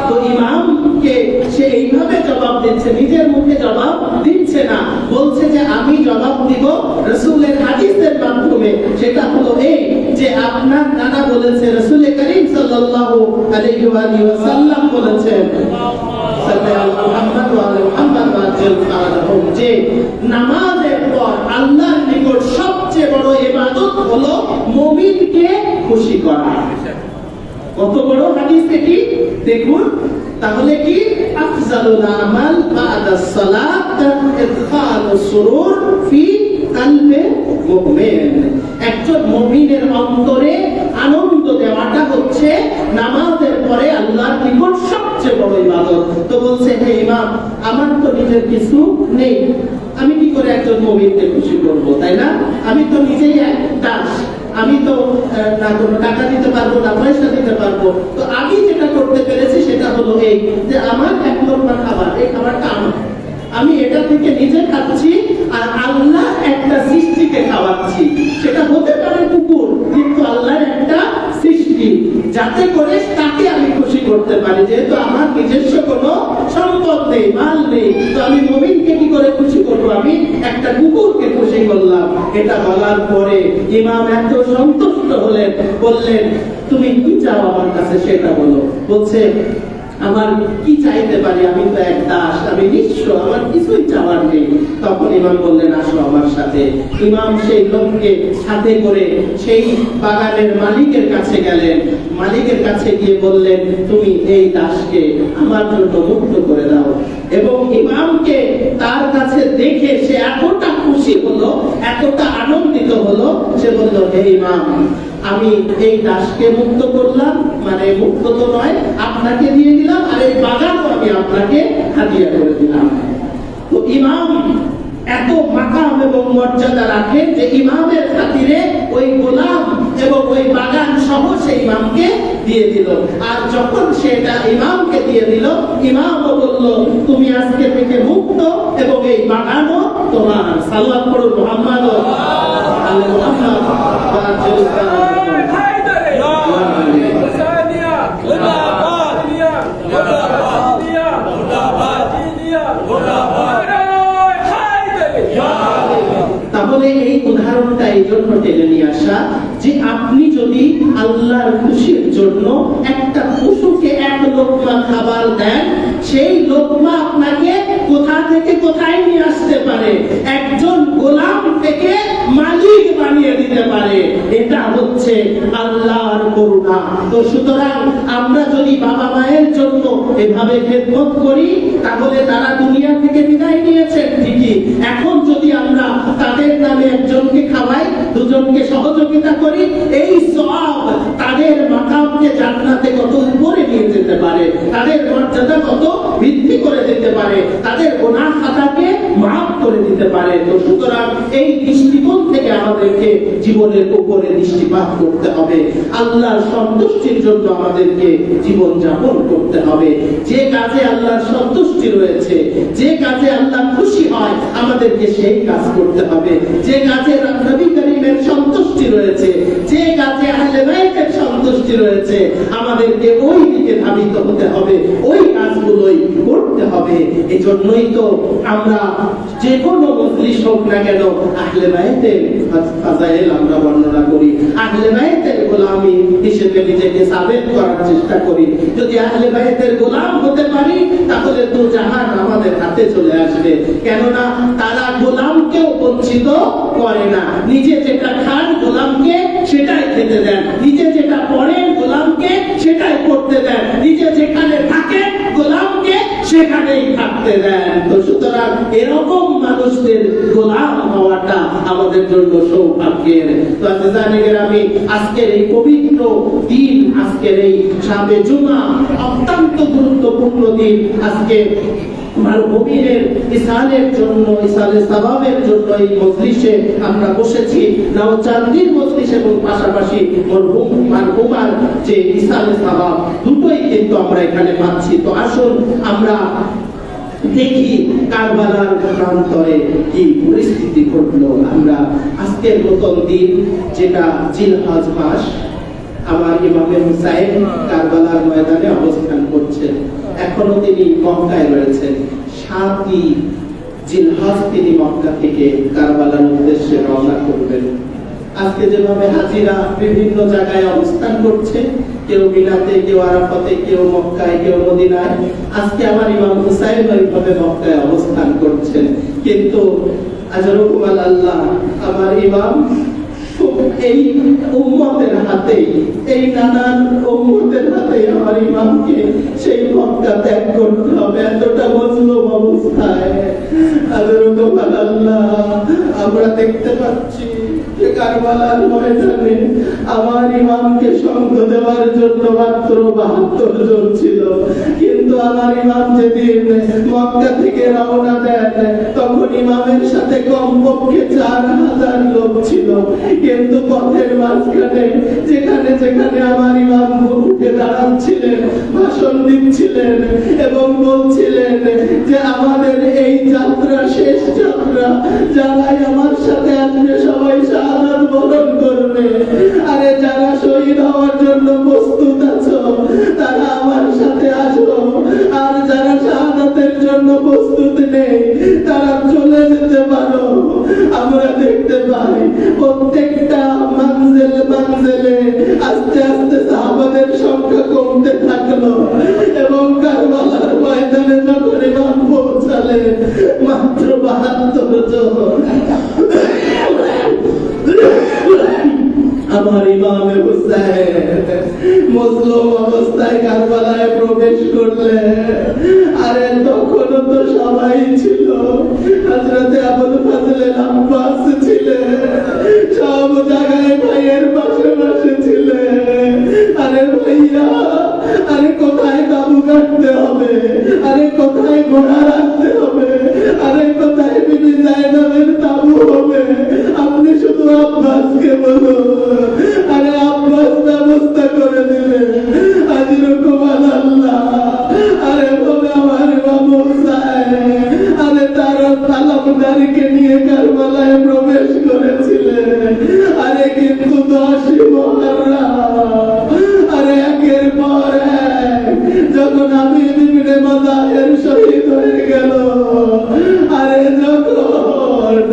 তো ইমামকে সে এইভাবে জবাব দিচ্ছে, নিজের মুখে জবাব দিচ্ছে না, বলছে যে আমি জবাব দিব রাসূলের হাদিসের মাধ্যমে। সেটা হলো এই যে আপনার নানা বলেছে, রাসূল করিম সাল্লাল্লাহু আলাইহি ওয়া সাল্লাম বলেছেন যে নামাজের পর আল্লাহর নিকট সবচেয়ে বড় ইবাদত হলো মুমিনকে খুশি করা। কত বড় হাদিস এটি দেখুন। তাহলে কি আফজালুল আমাল বা'দাস সালাত ইদখালুস সুরুর ফি কলবে মুমিন। একজন মুমিনের অন্তরে আনন্দ দেওয়াটা হচ্ছে নামাজের পরে আল্লাহর নিকট সবচেয়ে বড় ইবাদত। তো বলছে, হে ইমাম, আমার তো নিজের কিছু নেই, আমি কি করে একজন মুমিনকে খুশি করব, তাই না? আমি তো নিজেই এক দাস, আমি তো না কোনো টাকা দিতে পারবো না, পয়সা দিতে পারবো। তো আমি যেটা করতে পেরেছি সেটা হলো এই যে আমার এক লোকমা খাবার, এই খাবারটা আমি এটা থেকে নিজে খাচ্ছি আর আল্লাহ একটা সৃষ্টিকে খাওয়াচ্ছি। সেটা হতে পারে কুকুর, কিন্তু আল্লাহর একটা সৃষ্টি, যাতে করে তাকে আমি খুশি করতে পারি। যেহেতু আমার নিজস্ব কোনো সম্পদ নেই, মাল নেই, তো আমি মুমিনকে কি করে খুশি করবো? আমি একটা কুকুরকে খুশি করলাম। এটা বলার পরে ইমাম এত সন্তুষ্ট হলেন, বললেন তুমি কি চাও আমার কাছে সেটা বলো। বলছে, আমার কি চাইতে পারি, আমি তো এক দাস, আমি নিঃস্ব, আমার কিছুই চাওয়ার নেই। তখন ইমাম বললেন, আসো আমার সাথে। ইমাম সেই লোককে সাথে করে সেই বাগানের মালিকের কাছে গেলেন। মালিকের কাছে গিয়ে বললেন, তুমি এই দাসকে আমার জন্য মুক্ত করে দাও। এবং ইমামকে তার কাছে দেখে সে এতটা খুশি হলো, এতটা আনন্দিত হলো, সে বলল, হে ইমাম, আমি এই দাসকে মুক্ত করলাম, মানে মুক্ত তো নয়, মর্যাদা রাখেন যে ইমামের খাতিরে ওই গোলাম এবং ওই বাগান সহ সেই ইমামকে দিয়ে দিল। আর যখন সেটা ইমামকে দিয়ে দিল, ইমামও বলল তুমি আজকে থেকে মুক্ত এবং এই বাগানও তোমার। সাল্লাল্লাহু আলাইহি মুহাম্মদ তাহলে এই উদাহরণটা এই জন্য টেনে নিয়ে আসা যে আপনি যদি আল্লাহর খুশির জন্য একটা পশুকে এক লোকমা খাবার দেন, সেই লোকমা আপনাকে কোথা থেকে কোথায় নিয়ে আসতে পারে, একজন গোলাম থেকে মালিক বানিয়ে দিতে পারে। এটা হচ্ছে আল্লাহর করুণা। তো সুতরাং আমরা যদি বাবা মায়ের জন্য এভাবে খেদমত করি, তাহলে তারা দুনিয়া থেকে বিদায় নিয়েছেন ঠিকই, এখন যদি আমরা তাদের নামে একজনকে খাওয়াই, দুজনকে সহযোগিতা করি, এই সওয়াব তাদের মাকামকে জান্নাতে কত উপরে নিয়ে যেতে পারে, তাদের মর্যাদা কত বৃদ্ধি করে দিতে পারে, তাদের গুনাহ খাতাকে মাফ করে দিতে পারে। তো সুতরাং এই দৃষ্টিকোণ থেকে আমাদেরকে জীবনের উপরে দৃষ্টিপাত করতে হবে। আল্লাহর সন্তুষ্টির জন্য আমাদেরকে জীবন যাপন করতে হবে। যে কাজে আল্লাহর সন্তুষ্টি রয়েছে, যে কাজে আল্লাহ খুশি হয়, আমাদেরকে সেই কাজ করতে হবে। যে কাজে নবী করিমের সন্তুষ্টি রয়েছে, যে কাজে আহলে বাইতের সন্তুষ্টি রয়েছে, আমাদেরকে ওই দিকে ধাবিত হতে হবে, ওই কাজগুলোই করতে হবে। এজন্যই তো আমরা যে কোনো মজলিস হোক না কেন, আহলে বাইতের ফাজাইল আমরা বর্ণনা করি, আহলে বাইতের গোলামি হিসেবে নিজেকে সাবেত করার চেষ্টা করি। যদি আহলে বাইতের গোলাম হতে পারি, তাহলে তো জাহান আমাদের হাতে চলে আসবে। কেননা তারা গোলামকেও বঞ্চিত করে না, নিজে যেটা খান গোলামকে সেটাই খেতে দেন, নিজে যেটা পড়েন গোলামকে সেটাই পড়তে দেন, নিজে যেখানে থাকেন গোলামকে সেখানেই থাকতে দেন। তো সুতরাং এরকম মানুষদের গোলাম হওয়াটা আমাদের জন্য সৌভাগ্যের। তো আমি আজকের এই পবিত্র দিন, আজকের এই শাবে জুমা, অত্যন্ত গুরুত্বপূর্ণ দিন। আজকে মারহুমের ইসালের জন্য, ইসালে সাওয়াবের জন্য এই মজলিসে আমরা বসেছি। নওচান্দির মজলিস এবং পাশাপাশি মারহুমার যে ইসালে সাওয়াব, দুটোই কিন্তু আমরা এখানে পাচ্ছি। তো আসুন আমরা দেখি কারবালার প্রান্তরে কি পরিস্থিতি ঘটলো। আমরা আজকের মতন দিন, যেটা জিলহজ মাস, আমার ইমামে হুসাইন কারবালার ময়দানে অবস্থান করছেন। এখনো তিনি মক্কায় রয়েছেন। 7ই জিলহজ তিনি মক্কা থেকে কারবালার উদ্দেশ্যে রওনা করবেন। আজকে যেভাবে হাজিরা বিভিন্ন জায়গায় অবস্থান করছে, কেউ মিনাতে, কেউ আরাফাতে, কেউ মক্কায়, কেউ মদিনায়, আজকে আমার ইমাম হুসাইন ওইভাবে মক্কায় অবস্থান করছেন। কিন্তু আজরুকুম আল্লাহ, আমার ইমাম এই উম্মতের হাতে, এই নানান উম্মতের হাতে আমার ইমামকে সেই মক্কা ত্যাগ করতে হবে, এতটা মজলুম অবস্থায়। আজরুকুম আল্লাহ, আমরা দেখতে পাচ্ছি যে কারবালার ময়দানে আমার ইমামকে সঙ্গ দেওয়ার জন্য মাত্র 72 জন ছিল, কিন্তু আমার ইমাম যেদিন মক্কা থেকে রওনা দেন, তখন ইমামের সাথে কমপক্ষে 4000 লোক ছিল। কিন্তু পথের মাঝখানে যেখানে যেখানে আমার ইমাম উঠে দাঁড়াচ্ছিলেন, ভাষণ দিচ্ছিলেন এবং বলছিলেন যে আমাদের এই যাত্রা শেষ যাত্রা, যারাই আমার সাথে আসবে সবাই শাহাদাত বরণ করবে। আরে যারা শহীদ হওয়ার জন্য প্রস্তুত আছো তারা আমার সাথে আসো, আর যারা শাহাদাতের জন্য প্রস্তুত নেই তারা চলে যেতে পারো। আমরা দেখতে পাই প্রত্যেকটা মানজেলে আস্তে আস্তে সাহাবাদের সংখ্যা কমতে থাকলো এবং কারবালার ময়দানে যখন ইমাম পৌঁছালেন মাত্র 72 জন। আমার ইমামে হুসাইন মুসলিম অবস্থায় কারবালায় প্রবেশ করলে, আরে তখনও তো সবাই ছিল, হযরতে আবুল ফাজল আব্বাস ছিলেন, সব জায়গায় ভাইয়ের পাশে পাশে ছিলেন। আরে ভাইয়া, আরে কোথায় তাবু কাটতে হবে, আরে কোথায় ঘোড়া রাখতে হবে, আরে কোথায় বিবি জায়নাবের তাবু হবে, আব্বাসকে বলো, আরে আব্বাস ব্যবস্থা করে দিলে আজির কুমার আল্লাহ। আরে বলে আমার বাবু আরে তার তালাবদারিকে নিয়ে কারবালায় প্রবেশ করেছিলেন। আরে কিন্তু 10 মুহররম, আরে একের পর এক যখন আমি ইবনে মাজাহের শহীদ হয়ে গেল, আরে যখন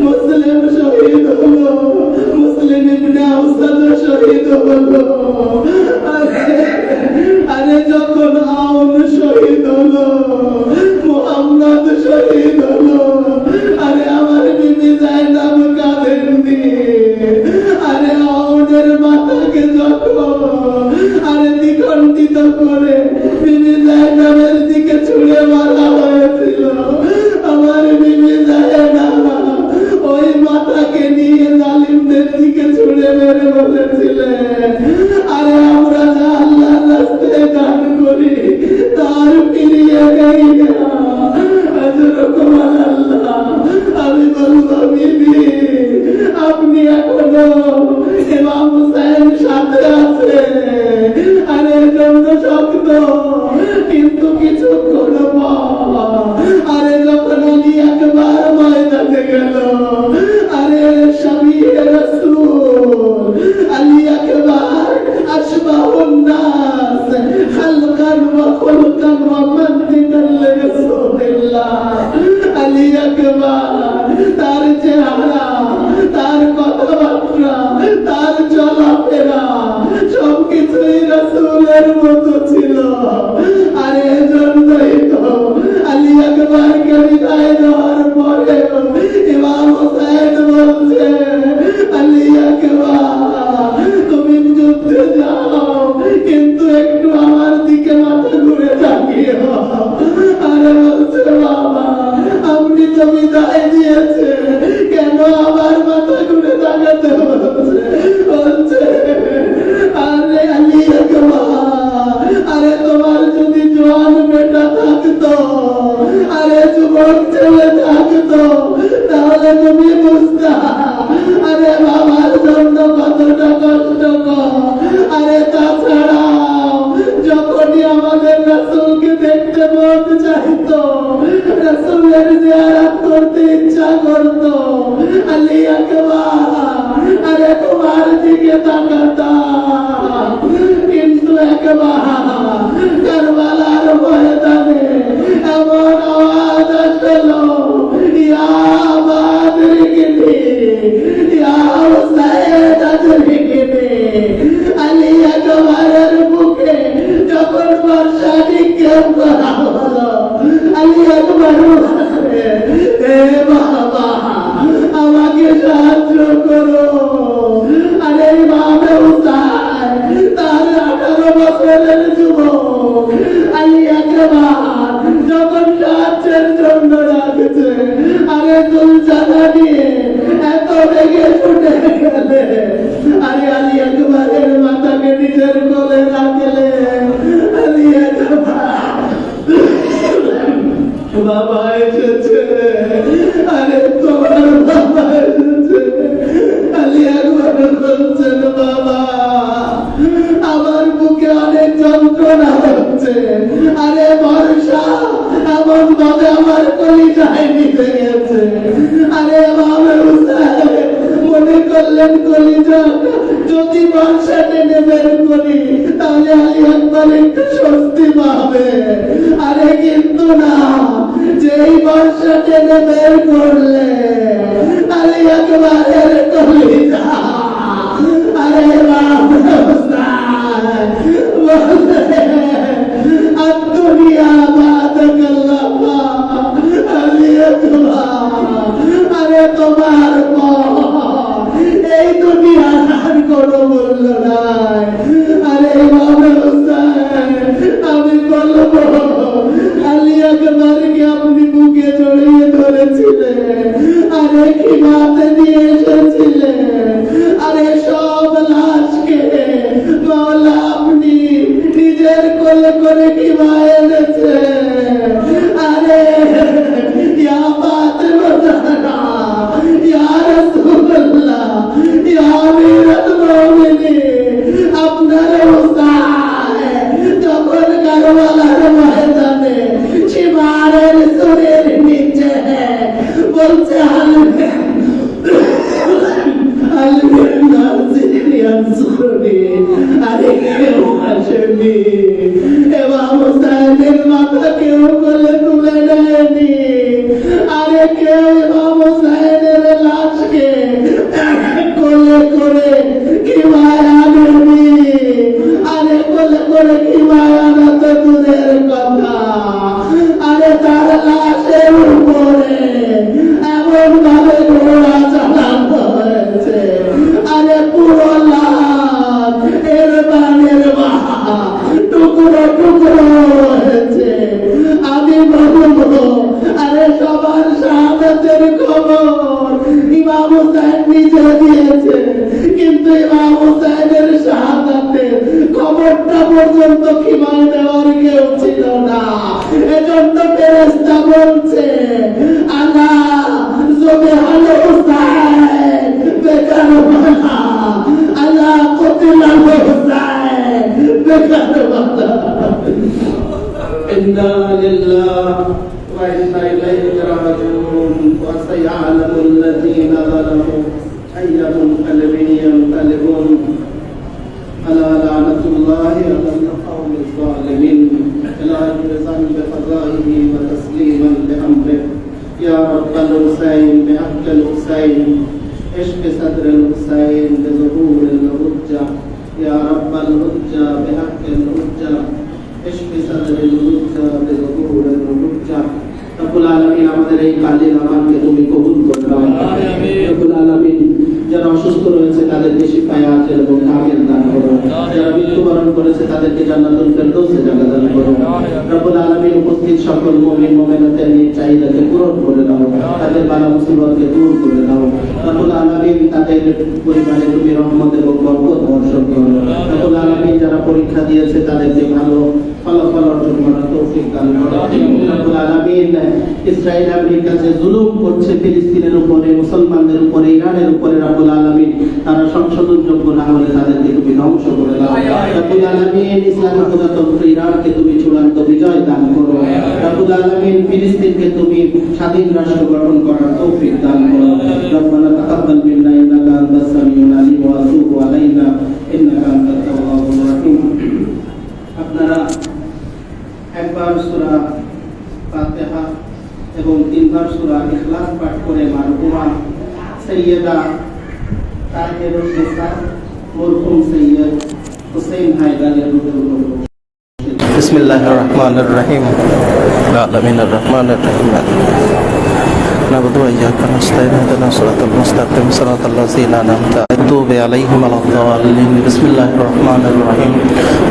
মুসলিম শহীদ হলো, মুসলিম ইবনে আউসাদ শহীদ হলো, আরে যখন আউন শহীদ হলো, মুহাম্মদ শহীদ হলো, আরে আমার বিবি যায়নাব কাঁদেননি। আরে আউনের মাথাকে যখন আরে দ্বিখণ্ডিত করে বিবি যায়নাবের দিকে ছুঁড়ে মারা হয়েছিল, আমার বিবি যায়নাব ওই মাথাকে নিয়ে জালিমদের দিকে ছুঁড়ে মেরে বলেছিলেন, আরে আমরা যা আল্লাহর রাস্তায় দান করি তার ফিরিয়ে দেই না। যেরকম আল্লাহ আমি বলবো বিবি আপনি এখনো ইমাম হুসাইন সাথে আছে, আরে জন্য শক্ত কিন্তু কিছুক্ষণ পর আরে যখন আলী একবার ময়দানে গেল, আরে শাবিয়ে রাসূল আলী একবার আশবাহুন নাস খালকান ওয়া খুলকান ওয়া মানতিকান লিরাসূলিল্লাহ। আলী একবার তার চেহারা, তার কথাবার্তা, তার চলাফেরা সবকিছুই রাসূলের মতো ছিল। আরে এজন্যই তো আলী একবারকে বিদায় দেওয়ার পরে ইমাম হুসাইন বলছে, আলী একবার তুমি যুদ্ধে যাও কিন্তু একটু আমার দিকে মাথা ঘুরে তাকিও। আরে বলছে বাবা আপনি তো বিদায় দিয়েছে, কেন আমার মাথা ঘুরে তাকাতে বলছে? বলছে আরে আলী একবার, আরে তোমার যদি জোয়ান বেটা থাকতো, আরে যুবক ছেলে থাকতো, তাহলে তুমি বুঝতা আরে বাবার জন্য কতটা কষ্টকর। আরে তাছাড়াও যখনই আমাদের রাসূলকে দেখতে মন চাইতো, রাসূলের জিয়ারত করতে ইচ্ছা করতো, আলী একবার আরে তোমার দিকে তাকাতাম। কিন্তু একবার কারবালার ময়দানে এমন আওয়াজ আসলো, ইয়া বাদরিকিনি ইয়া হুসাইন আদরিকিনি। আলী একবারের বুকে যখন বর্ষা নিক্ষেপ করা হলো, আলী একবার বলে, হে বাবা আমাকে সাহায্য করো। আরে ইমাম হুসাইন তার 18 বছরের যুবক, আলী একবার যখন সাহায্যের জন্য ডাকছে, আরে দুলজানা নিয়ে এত বেগে ছুটে গেলে, আরে আলী একবারের মাথাকে নিজের কোলে রাখলে। আলী একবার বাবা এসেছে, আরে তোমার বাবা এসেছে। আলী একবার বলছেন বাবা আমার বুকে অনেক যন্ত্রণা হচ্ছে, আরে বর্ষা এমন ভাবে আমার কলিজায় নিতে গেছে। আরে বাবা হুসাইন মনে করলেন কলিজা যদি বর্ষা টেনে বের করি তাহলে আলী একবার একটু স্বস্তি পাবে। আরে কিন্তু না, যেই বর্ষা টেনে বের করলে আলী একবারের কলিজা আরে বাবা হুসাইন বলে আদ-দুনিয়া বাদাকাল্লাহ। আলী একবার আরে তোমার এই দুনিয়ার আর কোনো মূল্য নাই। আরে বাবা হুসাইন আমি বলবো আলী একবারকে আপনি বুকে জড়িয়ে ধরেছিলেন, আরে কি মাতে নিয়ে এসেছিলেন, আরে সব লাশকে মাওলা আপনি নিজের কোলে করে কি মায়ে এনেছে। আরে ইয়া ফাতেমা জাহরা ইয়া রাসূলুল্লাহ আসেনি, ইমাম হুসাইনের মাথা কেউ কোলে তুলে নেয়নি। আরে কেউ ইমাম হুসাইনের লাশকে কোলে করে কি মায়া নবী, আরে কোলে করে কি মায়া না তো দূরের কথা, আরে তার লাশের উপরে এমন ভাবে ঘোড়া চালানো হয়েছে, আরে পুরো লাশ এর বানের টুকরো টুকরো হয়েছে। আমি বলবো আরে সবার শাহাদাতের খবর ইমাম হুসাইন নিজে দিয়েছে, কিন্তু ইমাম হুসাইনের শাহাদাতের খবরটা পর্যন্ত খিমায় দেওয়ার কেউ ছিল না। এজন্য ফেরেশতা বলছে আল্লাহ যুবহান হুসাইন বেকারবালা, আল্লাহ কতিলাল হুসাইন বেকারবালা। ইন্না লিল্লাহি ওয়া ইন্না ইলাইহি রাজিউন। ওয়া সায়ালামুল লাযীনা যালামু আইয়া মুনকালিবিন ইয়ানকালিবুন। আলা লানাতুল্লাহি আলাল কওমিজ যালিমিন। ইলাহি বিযানবি ফাযাইহি ওয়া তাসলিমান বিআমরিহি। ইয়া রাব্বাল হুসাইন বিহাক্কিল হুসাইন ইশফি সাদরিল হুসাইন বিযুহুরিল হুজ্জা। ইয়া রাব্বাল হুজ্জা বিহাক্কিল হুজ্জা ইশফি সাদরিল হুজ্জা বিযুহুরিল হুজ্জা। রব্বুল আলামিন আমাদের এই কালিল আমানকে তুমি কবুল করে নাও। আমিন। রব্বুল আলামিন যারা অসুস্থ রয়েছে তাদেরকে শিফায়ে আজেল এবং কামিল দান করো। যারা মৃত্যুবরণ করেছে তাদেরকে জান্নাতুল ফেরদৌসে জায়গা দান করো। রব্বুল আলামিন উপস্থিত সকল মুমিন মুমিনাতের নিজ চাহিদাকে পূরণ করে দাও, তাদের বালা মুসিবতকে দূর করে দাও। রব্বুল আলামিন তাদের পরিবারে তুমি রহমত এবং বরকত বর্ষণ করো। রব্বুল আলামিন যারা পরীক্ষা দিয়েছে তাদেরকে ভালো ফলাফল অর্জন করার তৌফিক দান করো। রব্বুল আলামিন ইসরায়েল আমেরিকা যে জুলুম করছে ফিলিস্তিনের উপরে, মুসলমানদের উপরে, ইরানের উপরে, রব্বুল আলামিন তারা সংশোধনযোগ্য না হলে তাদেরকে তুমি ধ্বংস করে দাও। রব্বুল আলামিন ইসলামী প্রজাতন্ত্র ইরানকে তুমি চূড়ান্ত বিজয় দান করো। রব্বুল আলামিন ফিলিস্তিনকে তুমি স্বাধীন রাষ্ট্র গঠন করার তৌফিক দান করো। রব্বানা তাকাব্বাল মিন্না ইন্নাকা আনতাস সামিউল আলিম ওয়া তুব আলাইনা ইন্নাকা আনতাত তাওয়াবুর রহিম। আপনারা একবার সূরা ফাতিহা এবং তিনবার সূরা ইখলাস পাঠ করে মারহুমা সৈয়দা তাহিরুন নিসা মরহুম সৈয়দ হুসাইন হায়দারের রূহের উপর বিসমিল্লাহির রহমানির রহিম। আলামিনের রহমানির রহিম। نعبد وإياك نستعين اهدنا الصراط المستقيم صراط الذين أنعمت عليهم غير المغضوب عليهم ولا الضالين. بسم الله الرحمن الرحيم.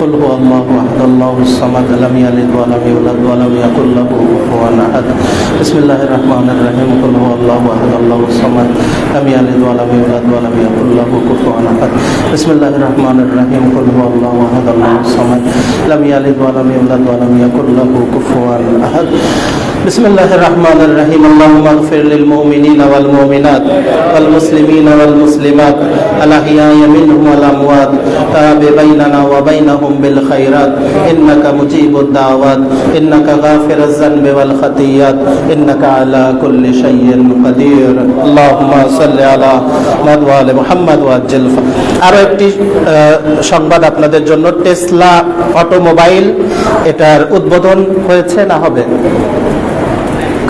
قل هو الله أحد الله الصمد لم يلد ولم يولد ولم يكن له كفوا أحد. بسم الله الرحمن الرحيم. قل هو الله أحد الله الصمد لم يلد ولم يولد ولم يكن له كفوا أحد. بسم الله الرحمن الرحيم. قل هو الله أحد الله الصمد لم يلد ولم يولد ولم يكن له كفوا أحد. بسم الله الرحمن الرحيم. اللهم اغفر للمؤمنين والمؤمنات والمسلمين والمسلمات الأحياء منهم والأموات تاب بيننا وبينهم بالخيرات إنك مجيب الدعوات إنك غافر الذنب والخطيئات إنك على كل شيء قدير. اللهم صل على محمد وعلى محمد وعجل. আরো একটি সংবাদ আপনাদের জন্য, টেসলা অটোমোবাইল এটার উদ্বোধন হয়েছে না হবে?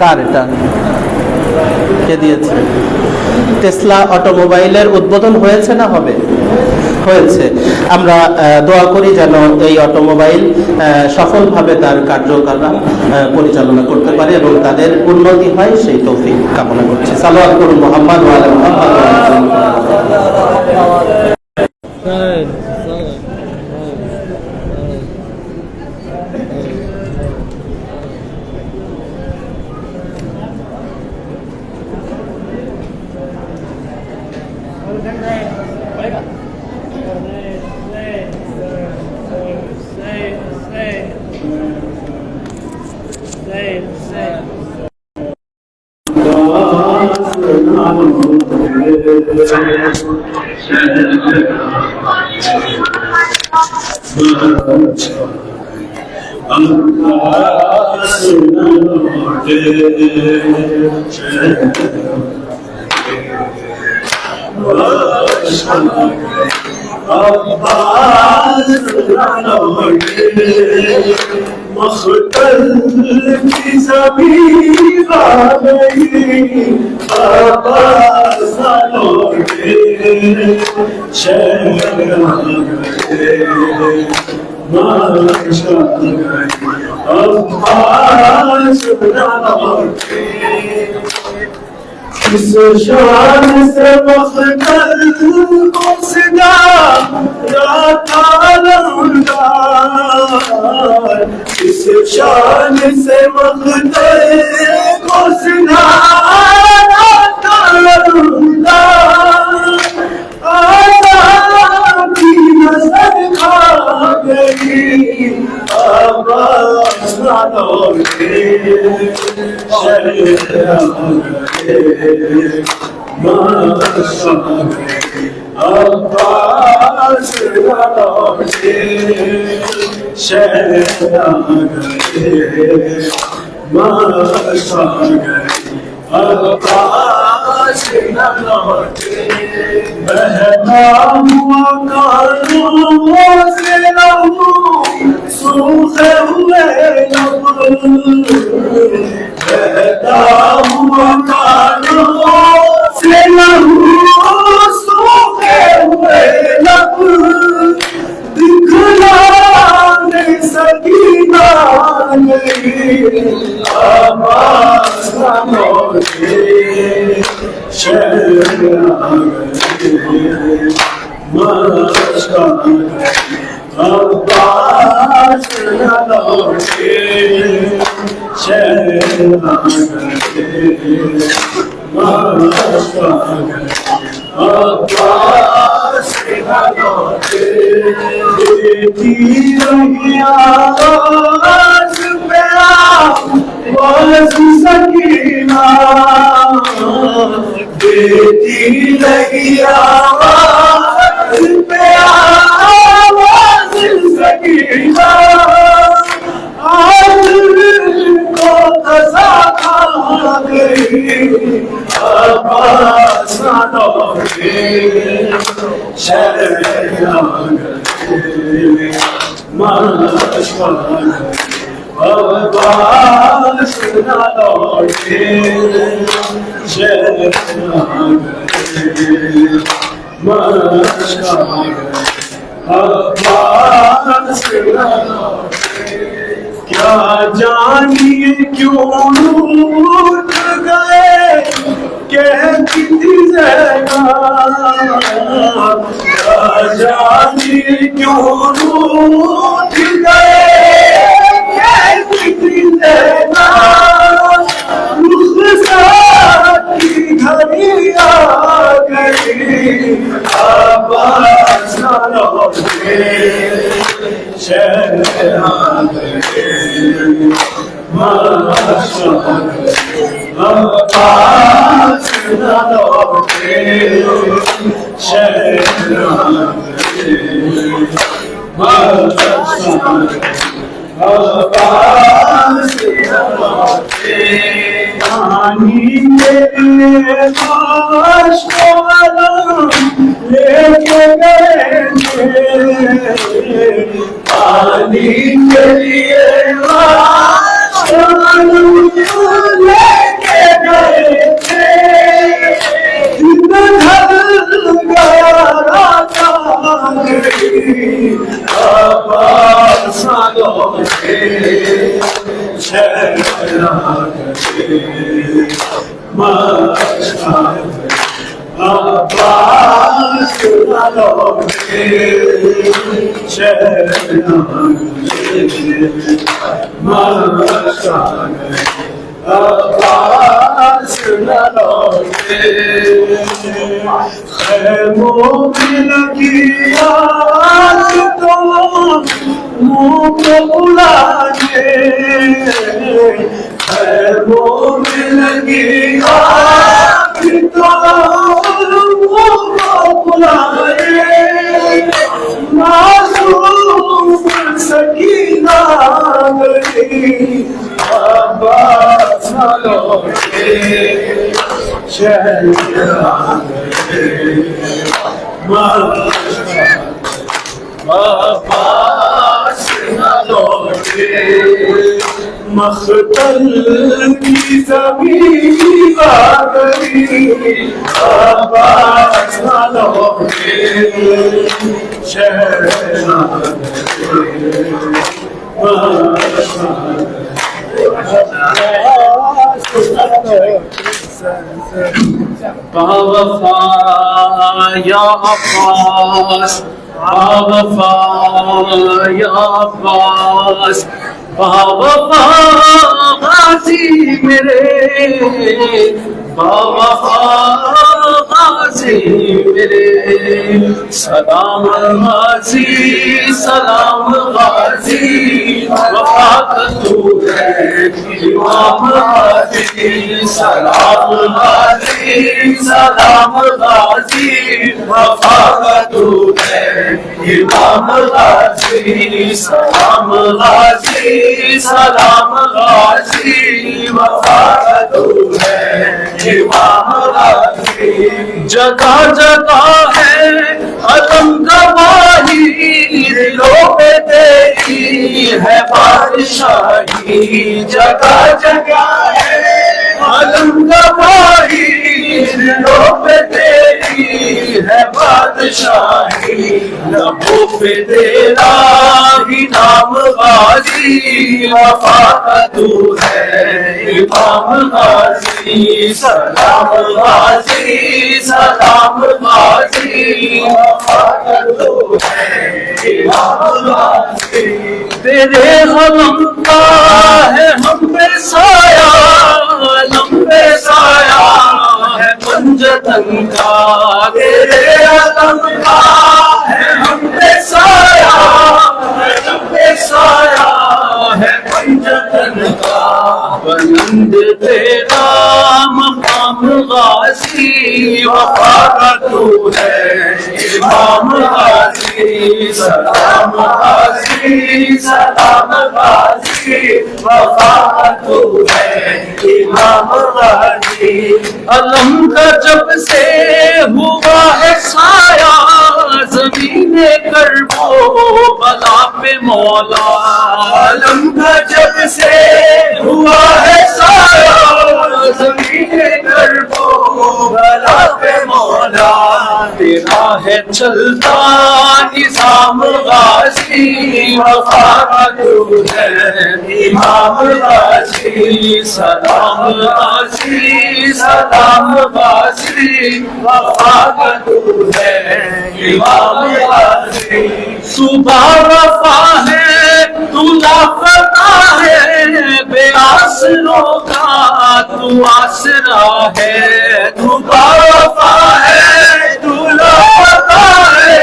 কার এটা? কে দিয়েছে? টেসলা অটোমোবাইলের উদ্বোধন হয়েছে না হবে? হয়েছে। আমরা দোয়া করি যেন এই অটোমোবাইল সফলভাবে তার কার্যক্রম পরিচালনা করতে পারে এবং তাদের উন্নতি হয়, সেই তৌফিক কামনা করছি। সালাওয়াত করুন মুহাম্মদ ওয়া আলা মুহাম্মদ। عباس نہ لوٹے مختل کی زمین آ گئی عباس نہ لوٹے شہر آ گئے ماشاء عباس نہ لوٹے اس شان سے مختل کو صدا راتا لندار اس شان سے مختل کو صدا راتا لندار آزاد کی نظر کھا گئی عباس نہ لوٹے شہر آ گئے ماشاء عباس نہ لوٹے شہر آ گئے ماشاء عباس نہ لوٹے بہتا ہوا کانوں سے لہو سوکھے ہوئے لب بہتا ہوا کانوں سے لہو سوکھے ہوئے لب دکھلا نہیں سکی نہیں عباس نہ لوٹے شہر آ گئے ماشاء عباس نہ لوٹے شہر آ گئے ماشاء عباس نہ لوٹے دیتی رہی آواز میرا بس سکینہ دیتی رہی آواز میرا بس سکینہ آج کو قضا کھا گئی عباس نہ لوٹے شہر آ گئے ماشاء عباس نہ لوٹے شہر آ گئے ماشاء عباس نہ لوٹے کیا جانیے کیوں روٹھ گئے کہتی تھی زینب کیا جانیے کیوں روٹھ گئے کہتی تھی زینب رخسار کی گھڑی آ گئی عباس نہ لوٹے شہر آ گئے ماشاء عباس نہ لوٹے شہر آ گئے ماشاء عباس نہ لوٹے پانی کے لیے باش کو علم لے کے گئے تھے پانی کے لیے باش کو علم لے کے گئے تھے ڈھل گیا راتا گئی عباس نہ لوٹے شہر آ گئے ماشاء عباس نہ لوٹے شہر آ گئے ماشاء عباس نہ لوٹے خیموں میں لگی آگ تو منہ کو بلانے خیموں میں لگی آگ تو منہ کو بلانے معصوم سکینہ گئی عباس نہ لوٹے شہر آ گئے ماشاء वापस न लौटे मख्तल की ज़मीन आ गई वापस न लौटे बावफा या अब्बास बावफा या अब्बास बावफा गाजी मेरे बावफा गाजी मेरे सलाम गाजी सलाम गाजी वफा का तू है इमाम गाजी सलाम गाजी सलाम गाजी वफा का तू है इमाम गाजी सलाम गाजी सलाम गाजी वफा का तू है इमाम गाजी जगह जगह है अलम गवाही दिलों पे तेरी है बादशाही जगह जगह है अलम गवाही दिलों पे तेरी है बादशाही लबों पे तेरा ही नाम गाजी वफा का तू है इमाम गाजी सलाम गाजी सलाम गाजी वफा का तू है इमाम गाजी तेरे गम का है हम पे साया लंबे साया है पंजतन का तेरे गम का है हम पे साया लंबे साया है पंजतन का बुलंद तेरा मकाम गाजी वफा का तू है इमाम गाजी सलाम गाजी सलाम गाजी वफा का तू है इमाम गाजी अलम का जब से हुआ है साया ज़मीने करबो बला पे मौला अलम का जब से हुआ है साया ज़मीने करबो बला पे मौला तेरा है चलता निज़ाम गाजी वफा का तू है इमाम गाजी सलाम गाजी सलाम गाजी वफा का तू है इमाम गाजी सुबह वफा है तू लापता है बेआसरों का तू आसरा है तू वफा है तू लापता है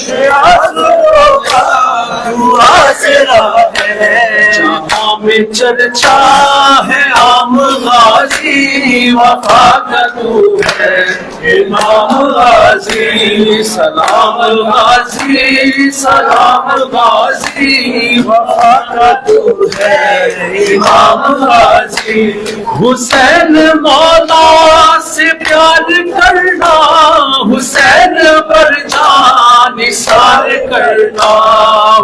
बेआसरों का तू आसरा है जहाँ में चर्चा है आम गाजी वफा का तू है इमाम गाजी सलाम गाजी सलाम गाजी वफा का तू है इमाम गाजी हुसैन मौला से प्यार करना हुसैन पर जान निसार करना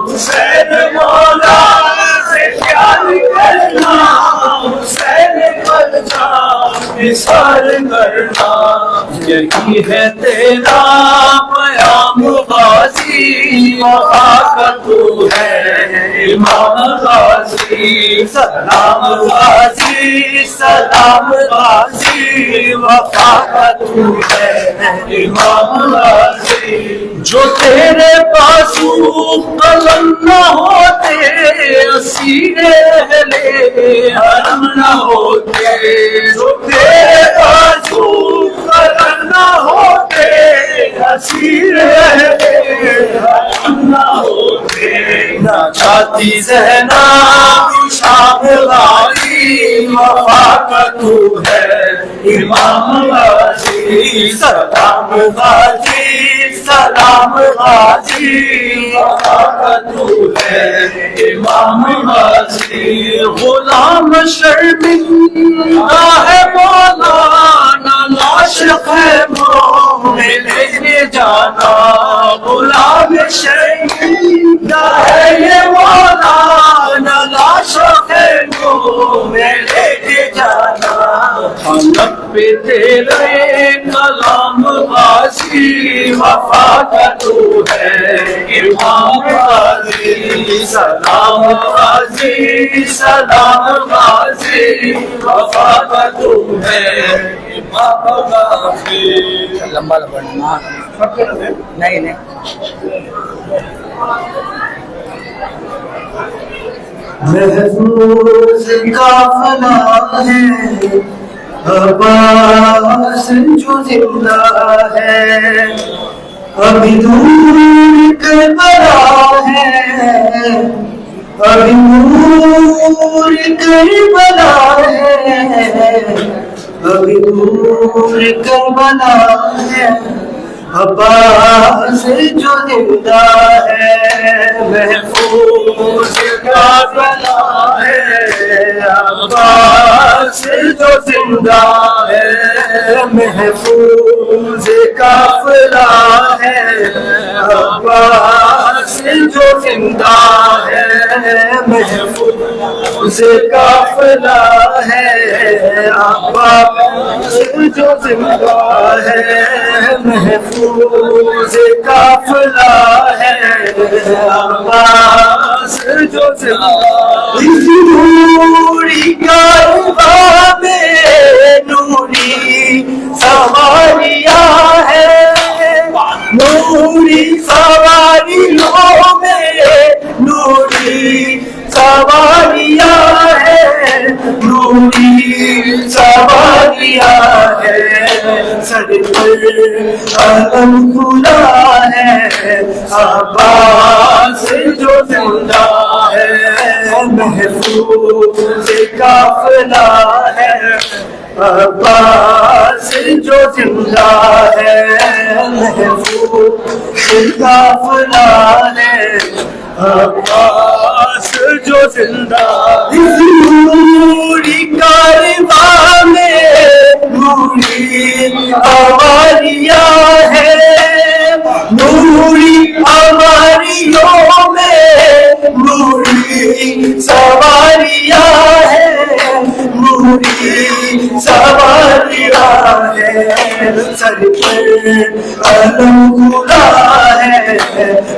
हुसैन मौला से प्यार करना हुसैन पर जान निसार करना यही है तेरा पयाम गाजी वफा का तू है इमाम गाजी सलाम गाजी सलाम गाजी वफा का तू है इमाम गाजी जो तेरे बाजू कलम न होते असीरे रहले हरम न होते जो तेरे बाजू कलम न होते असीरे रहले हरम न होते न चाहती ज़हना शाम गाजी वफा का तू है इमाम गाजी सलाम गाजी सलाम गाजी वफा का तू है इमाम गाजी गुलाम शर्मिंदा है मौला ना लाश खैमों में लेके जाना गुलाम शर्मिंदा जिंदा है ये मौलाना, लाशों के मुंह में लेके जाना। हलक पे तेरे कलाम गाजी, वफा का तू है इमाम गाजी। सलाम गाजी, सलाम गाजी, वफा का तू है इमाम गाजी। लंबा लंबा नहीं नहीं महफूज काफिला है अब्बास जो जिंदा है, अभी दूर करबला है, अभी दूर करबला है, अभी दूर करबला है। अब्बास जो जिंदा है, महफूज काफिला है, अब्बास जो जिंदा है, महफूज काफिला है, अब्बास जो जिंदा है, महफूज काफिला है, अब्बास जो जिंदा है, महफूज काफिला है, अब्बास जो जिंदा। इस नूरी कारवां में नूरी सवारियां है, नूरी सवारियों में नूरी सवारियां है, नूरी सवारियां है। सर पर अलम खुला है, अब्बास जो जिंदा है, महफूज काफिला है, अब्बास जो जिंदा है, महफूज काफिला है, अब्बास जो जिंदा। इस नूरी कारवां में नूरी आवारियां है, नूरी आवारियों में नूरी सवारियां है, नूरी सवारियां है। सर पर अलम खुला है,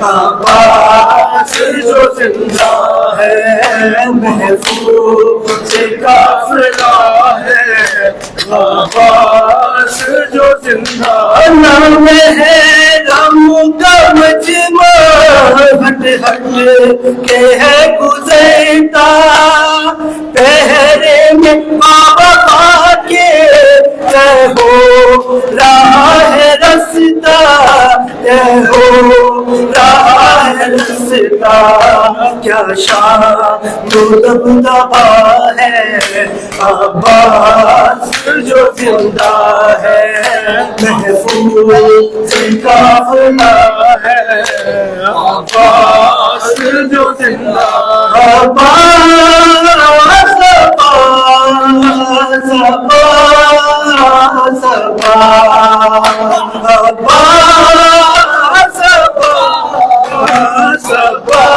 अब्बास जो जिंदा है, महफूज काफिला है, अब्बास जो जिंदा। नाम है गम का मजमा, हट हट के है गुजरता, पहरे में बाबा के तय हो रहा है रास्ता, तय हो रहा है रास्ता। क्या शान दबदबा है, अब्बास जो जिंदा है, महफूज काफिला है, अब्बास जो जिंदा। अब्बास अब्बास अब्बास अब्बास अब्बास अब्बास।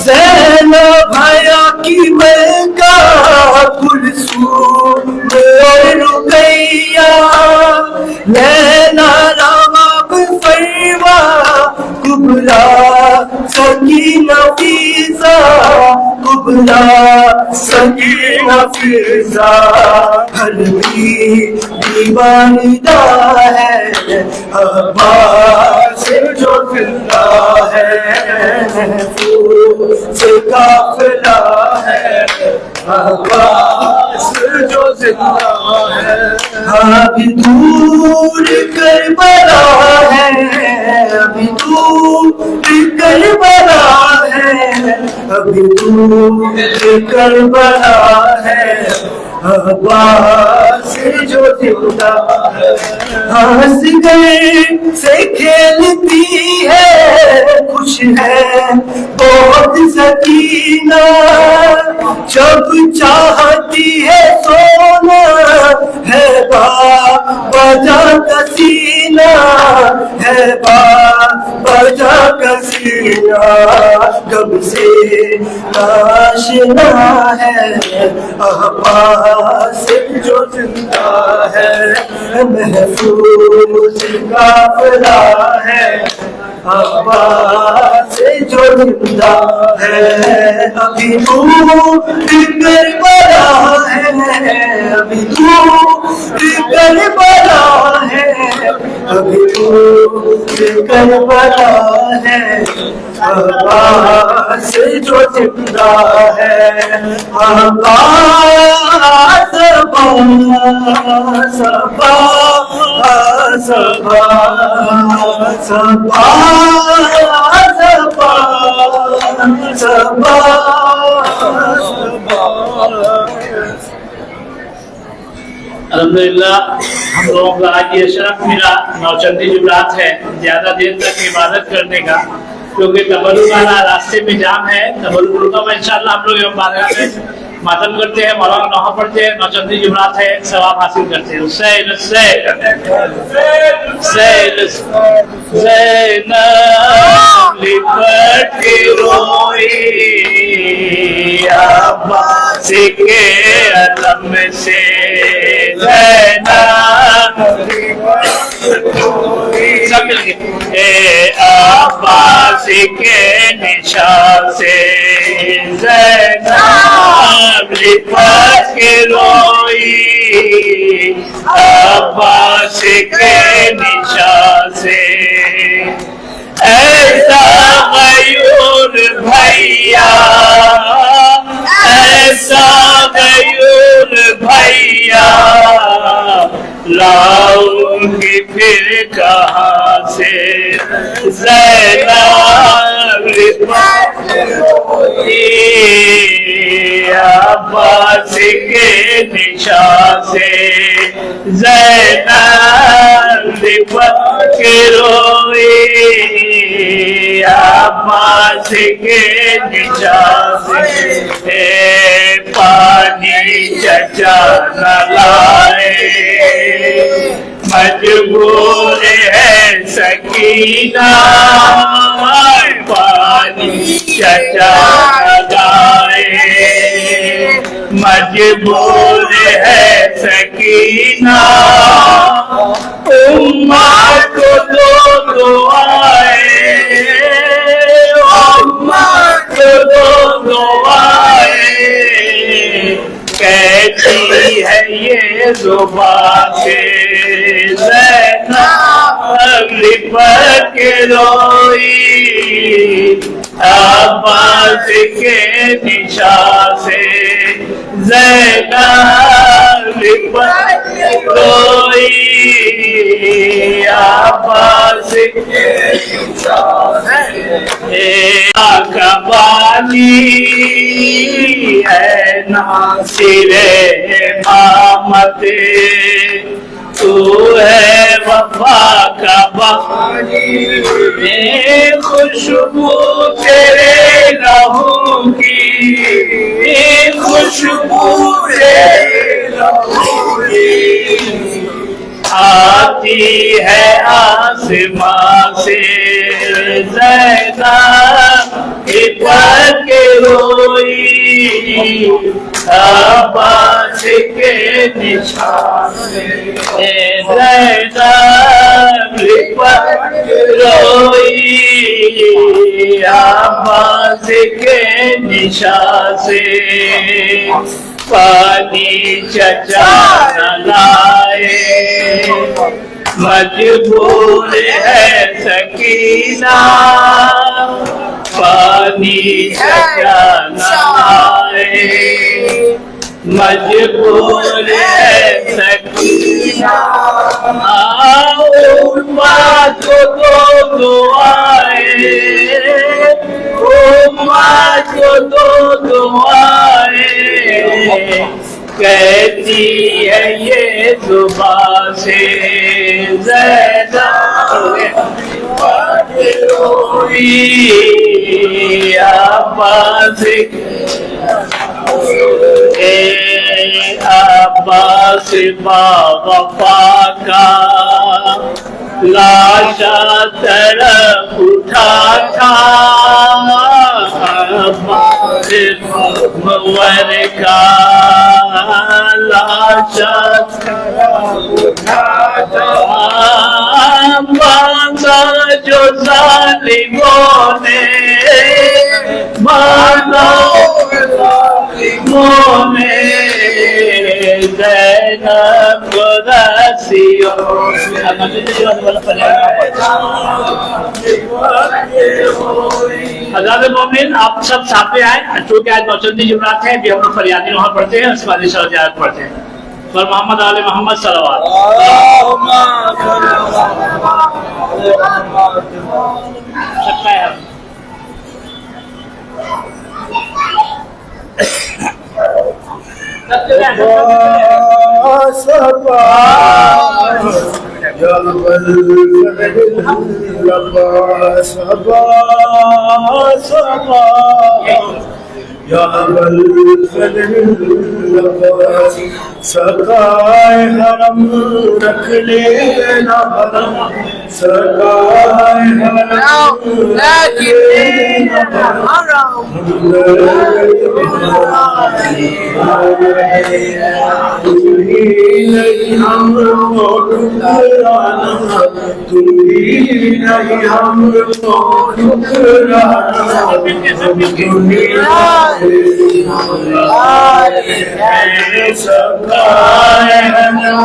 ज़ैनब भैया की मलका कुलसूम और रुकैया, लैला रामाब फरवा कुबरा सकीना फीज़ा, कुबरा सकीना फीज़ा। हर भी दीवानिदा है, अब्बास जो जिंदा है, महफूज काफिला है, अब्बास जो जिंदा है। अभी दूर करबला है, अभी दूर करबला है, अभी दूर करबला है, अब्बास जो जिंदा है। हंस गए से खेलती है, खुश है बहुत सकीना, जब चाहती है सोना है बजा का सीना, है बजा سکینہ کب سے آشنا ہے عباس جو زندہ ہے محفوظ قافلہ ہے عباس جو زندہ ہے ابھی تو کربلا ہے ابھی تو کربلا ہے ابھی تو کربلا ہے عباس جو زندہ ہے عباس الحمدللہ ہم لوگوں کا آج یہ شرف ملا نوچندی جمعرات ہے زیادہ دیر تک عبادت کرنے کا کیونکہ تبرک والا راستے میں جام ہے تبرک رکا میں انشاءاللہ ہم لوگ بارگاہ میں ماتم کرتے ہیں مولانا نوحہ پڑھتے ہیں نوچندی جمعرات ہے ثواب حاصل کرتے ہیں حسین زینب لپٹ کے روئی عباس کے علم سے سب مل کے عباس کے نشان سے زینب لپٹ کے روئی عباس کے نشان سے ایسا غیور بھیا ایسا غیور بھیا لاؤں گی پھر کہاں سے زینب لپٹ عباس کے نشان سے زینب لپٹ کے روئی عباس کے نشان سے پانی چچا نہ لائے مجبور ہے سکینہ پانی چچا لائے مجبور ہے سکینہ امت کو دو دعائیں امت کو دو دعائیں کہتی ہے یہ زبان سے زینب لپٹ کے روئی عباس کے نشان سے زینب لپٹ کے روئی عباس کے نشان سے کبانی ہے ناصر امامت تو ہے وفا کا بانی خوشبو تیرے لہو کی خوشبو تیرے لہو کی آتی ہے آسمان سے زینب لپٹ کے روئی عباس کے نشان سے زینب لپٹ کے روئی عباس کے نشان سے پانی چچا نہ لائے مجبور ہے سکینہ پانی چچا نہ لائے مجبور ہے سکینہ امت کو دو دعائیں امت کو دو دعائیں کہتی ہے یہ زبان سے زینب روئی عباس عباس باوفا کا لاشا طرف اٹھا تھا عباس مور کا لاشا طرف اٹھا تھا مانگا جو ظالموں نے مانگا ظالموں نے زینب رسیوں حضرات مومن آپ سب سامنے آئے چونکہ آج نوچندی جمعرات ہے بھی ہم لوگ فریادی نوحہ پڑھتے ہیں اس کے بعد انشاءاللہ زیارت پڑھتے ہیں پر محمد آل محمد صلوات سکتا ہے سرکائے حرم رکھ لینا حرم سرکائے حرم رکھ لینا حرم تمہیں نہیں ہم کو ٹھکرانا تمہیں نہیں ہم کو ٹھکرانا سرکائے حرم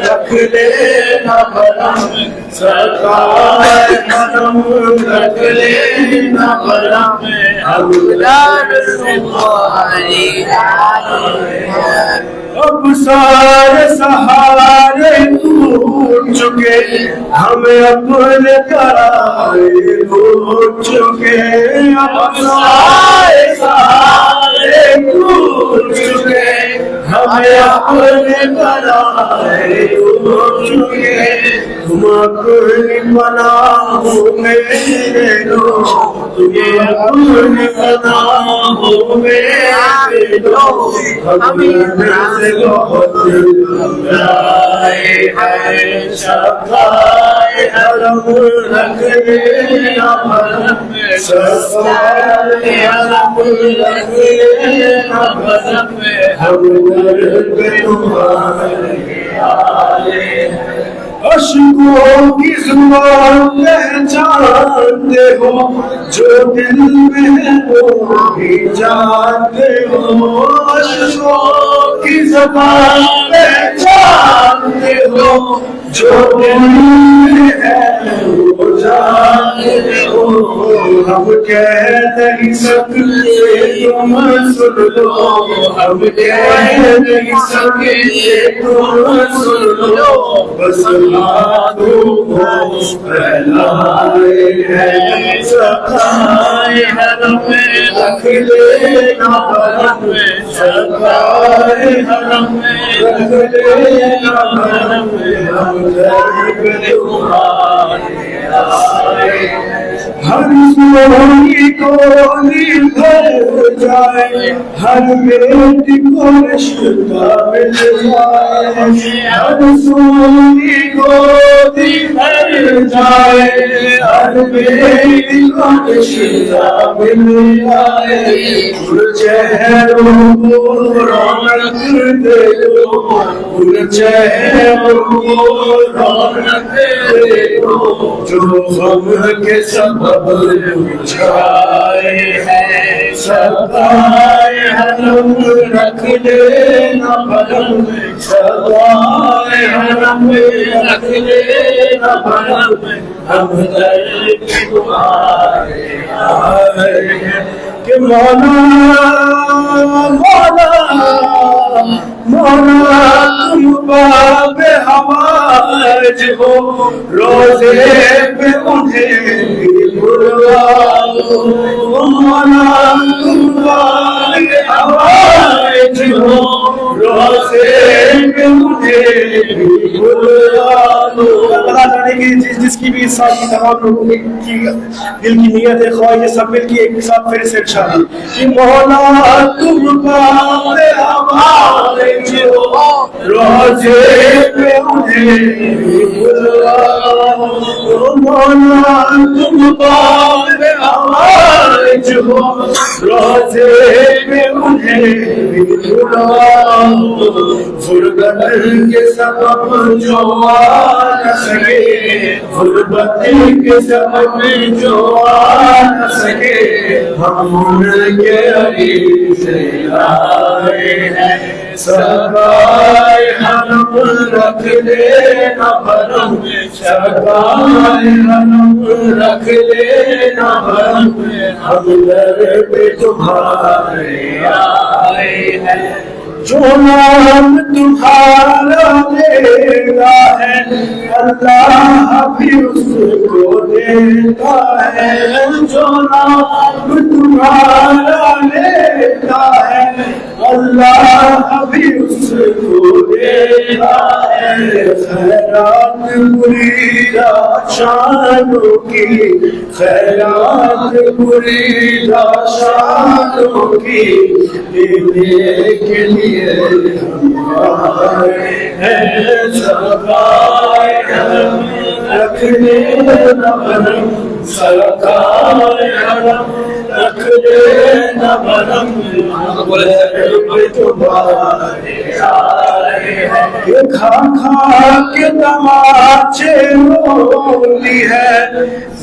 رکھ لینا حرم سرکائے حرم رکھ لینا حرم اب سارے سہارے ٹوٹ چکے ہمیں اپنے کرائے ٹوٹ چکے اب سارے سہارے ٹوٹ چکے ہمیں اپنے کرائے ٹوٹ چکے تم اپنی پناہوں میں لو تمہیں اپنی پناہوں میں لو ہمیں سے بہت گھبرائے ہیں سرکائے حرم رکھ لینا حرم سرکائے حرم رکھ لینا حرم ہم درد تمہارے آئے اشکوں کی زبان پہچانتے ہو جو دل میں ہے وہ بھی جانتے ہو اشکوں کی زبان پہچانتے ہو جو دل میں ہے وہ جانتے ہو ہم کہہ نہیں سکتے تم سن لو ہم کہہ نہیں سکتے تم سن لو بس پھیلائے ہیں سرکائے حرم رکھ لینا حرم سرکائے حرم رکھ لینا حرم ہم درد تمہارے آئے ہر سوئی کو دل بھر جائے ہر بیٹی کو رشتہ مل جائے ہر سوئی کو دل بھر جائے ہر بیٹی کو رشتہ مل جائے ان چہروں کو رونق دے دو ان چہروں کو رونق دے دو جو غم کے سبب چھائے ہیں سرکائے حرم رکھ لینا حرم سرکائے حرم رکھ لینا حرم ہم درد تمہارے آئے ہیں کہ مولا مولا مولا تم باب حوائج ہو روزے پہ انہیں بلوا دو مولا تم باب حوائج ہو روزے پہ انہیں بلوا دو दे कि जिसकी भी इस साल की तमाम लोगों की दिल की नीयत है, ख्वाहिश, सब मिल के एक साथ फिर से इंशाअल्लाह कि मौला तुम पावे हमारे जो रोजे पे उन्हें बुलाओ, मौला तुम पावे हमारे जो रोजे पे उन्हें बुलाओ, गुरबत के सबब जो आ न सके, गुरबत के सबब जो आ न सके, हम उनके अली से आए हैं, सगाए हम रख लेना भरम, सगाए हम रख लेना भरम, हम दर पे तुम्हारे आए हैं, जो नाम तुम्हारा लेता है अल्लाह भी उसको देता है, जो नाम तुम्हारा लेता है अल्लाह भी उसको देता है, खैरात मुरीदा शानों की, खैरात मुरीदा शानों की देने के लिए हमारे हैं, सगाए हम रख लेना भरम, सगाए हम रख लेना भरम, तुम्हारे आए हैं, खा खा के तमाचे रोती है,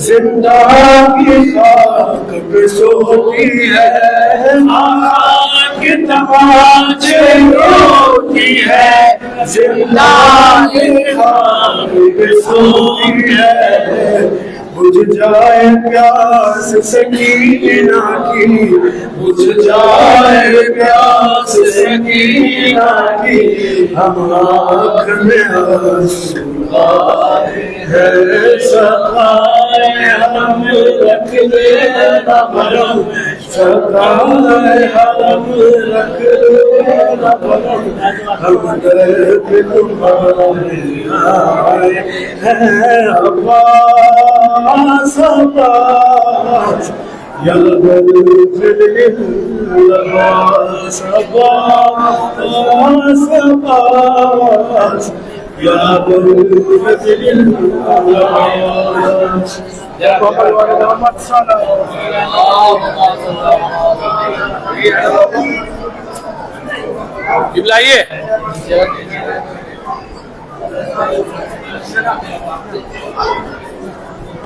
जिंदगी खाक पे सोती है, खा के तमाचे रोती है, जिंदगी खाक पे सोती है, बुझ जाए प्यास सकीना की, बुझ जाए प्यास सकीना की, हम आँख में आंसू आए हैं, सगाए हम रख लेना भरम, सगाए हम रख लेना भरम, हम दर पे तुम्हारे आए हैं, अब्बास अब्बास या अब्बास अब्बास अब्बास या अब्बास या मोहम्मद सल्लल्लाहु लाइए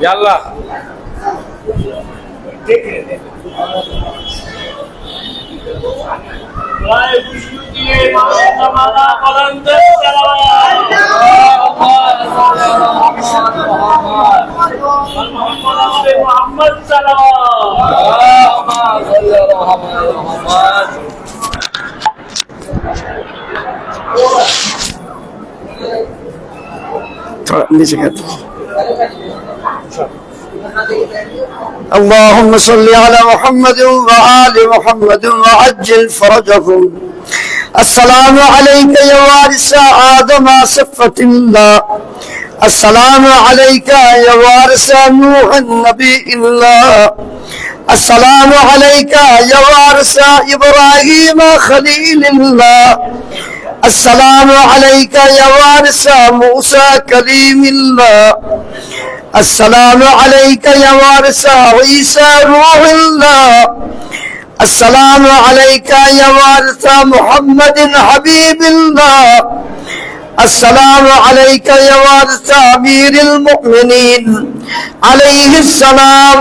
या अल्लाह मोहम्मद اللهم صل على محمد وآل محمد وعجل فرجهم. السلام عليك يا وارث آدم صفة الله، السلام عليك يا وارث نوح نبي الله، السلام عليك يا وارث إبراهيم خليل الله، السلام عليك يا وارث موسى كليم الله، السلام عليك يا وارث عيسى روح الله، السلام عليك يا وارث محمد حبيب الله، السلام عليك يا وارث أمير المؤمنين عليه السلام،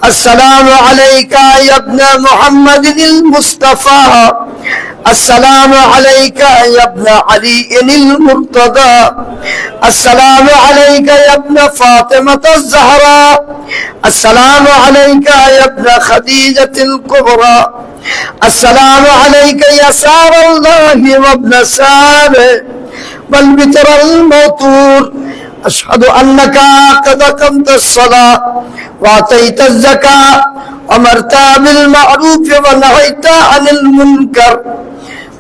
السلام عليك يا ابن محمد المصطفى، السلام عليك يا ابن علي المرتضى، السلام عليك يا ابن فاطمة الزهراء، السلام عليك يا ابن خديجة الكبرى، السلام عليك يا سار الله وابن ساره والبتر الموتور، أشهد أنك قد أقمت الصلاة وأعطيت الزكاة وأمرت بالمعروف ونهيت عن المنكر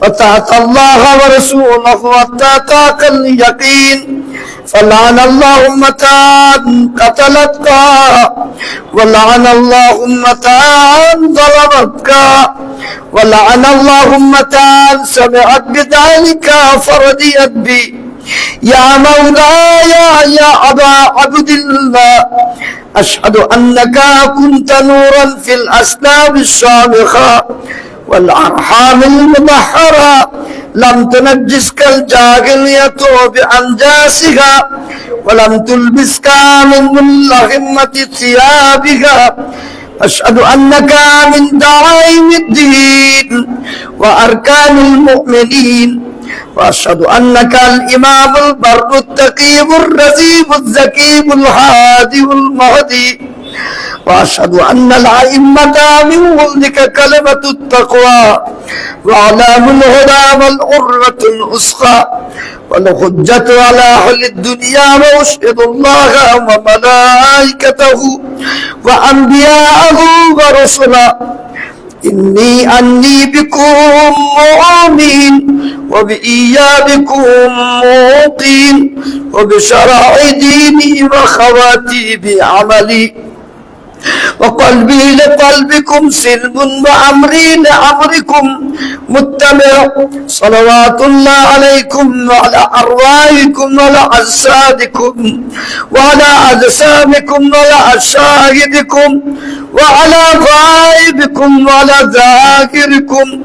وطاعت الله ورسوله واتقاك اليقين، فلعن الله أمتان قتلتك ولعن الله أمتان ظلمتك ولعن الله أمتان سمعت بذلك فرضيت بي يا مولاي يا أبا عبد الله أشهد أنك كنت نورا في الأسناب الشامخة والأرحام المطهرة لم تنجسك الجاهلية بأنجاسها ولم تلبسك من ملهمة ثيابها أشهد أنك من دعائم الدين وأركان المؤمنين وأشهد أنك الإمام البر التقي الرزيب الزكي الهادي المهدي وأشهد أن الأئمة من ولدك كلمة التقوى وأعلام الهدى والعروة الوثقى والحجة على أهل الدنيا وأشهد الله وملائكته وأنبياءه ورسله إني بكم مؤمن وبإيابكم موقن وبشرع ديني وخواتي بعملي وقلبي لقلبكم سلم وأمري لأمركم متبع صلوات الله عليكم وعلى أرواحكم وعلى أجسادكم وعلى أجسامكم وعلى أشاهدكم وعلى غائبكم وعلى ذاكركم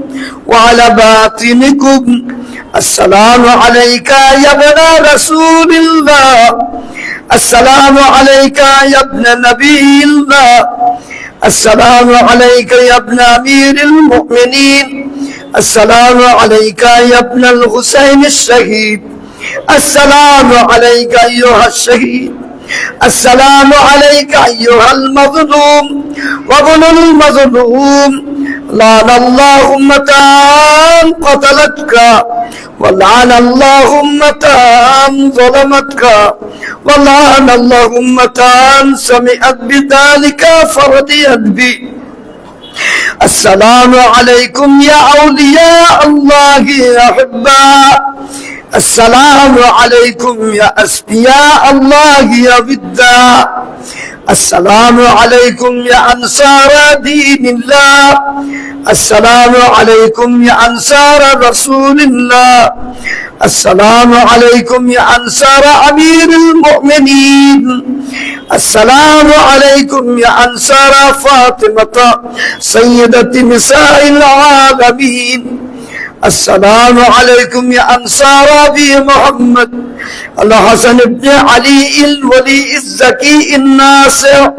وعلى باطنكم السلام عليك يا ابن رسول الله السلام عليك يا ابن نبي الله السلام عليك يا ابن أمير المؤمنين السلام عليك يا ابن الحسين الشهيد السلام عليك أيها الشهيد السلام عليك أيها المظلوم وابن المظلوم لعن الله أمتان قتلتك ولعن الله أمتان ظلمتك ولعن الله أمتان سمعت بذلك فرضيت بي السلام عليكم يا أولياء الله يا أحباء السلام عليكم يا أسقياء الله يا وداع السلام عليكم يا أنصار دين الله السلام عليكم يا أنصار رسول الله السلام عليكم يا أنصار أمير المؤمنين السلام عليكم يا أنصار فاطمة سيدة نساء العالمين السلام عليكم يا أنصار أبي محمد الحسن بن علي الولي الزكي الناصر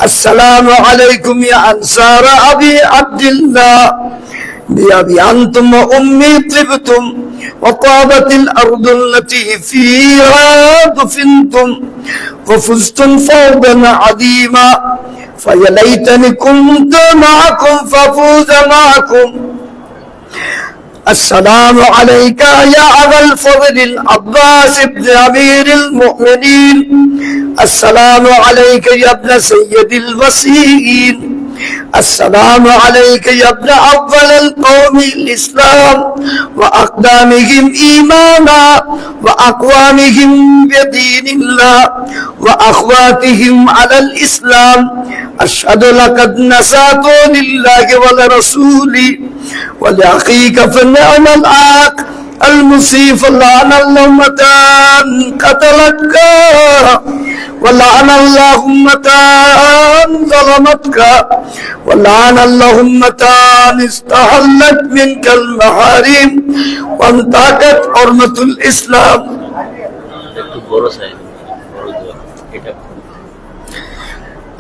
السلام عليكم يا أنصار أبي عبد الله بأبي أنتم وأمي طبتم وطابت الأرض التي فيها دفنتم وفزتم فوزا عظيما فيا ليتني كنت معكم فافوز معكم السلام عليك يا أبا الفضل العباس بن أمير المؤمنين السلام عليك يا ابن سيد الوصيين السلام عليك يا ابن أول القوم الإسلام وأقدامهم إيمانا وأقوامهم بدين الله وأخواتهم على الإسلام أشهد لقد نسات لله ولرسوله ولأخيك فالنعم العاق المصيف لعن اللومتان قتلتك ولعن اللهمتان ظلمتك ولعن اللهمتان استحلت منك المحارم وانتهكت حرمة الإسلام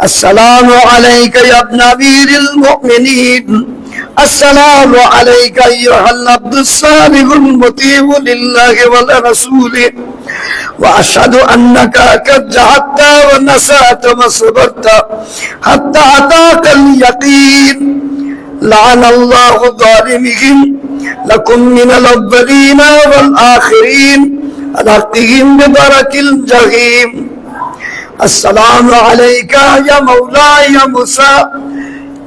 السلام عليك يا ابن أمير المؤمنين السلام عليك أيها العبد الصالح المطيع لله ولرسوله وأشهد أنك قد جهدت ونسأت وصبرت حتى أتاك اليقين لعن الله ظالمهم لكم من الأولين والآخرين ألقهم ببرك الجحيم السلام عليك يا مولاي موسى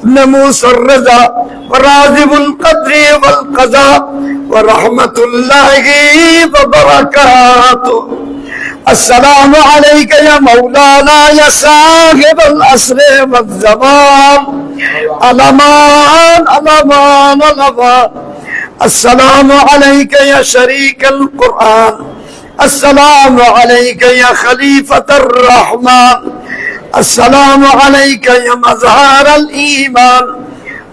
ابن موسى الرضا ورازب القدر والقضاء ورحمة الله وبركاته السلام عليك يا مولانا يا صاحب العصر والزمان الأمان الأمان الأمان السلام عليك يا شريك القرآن السلام عليك يا خليفة الرحمن السلام عليك يا مظهر الإيمان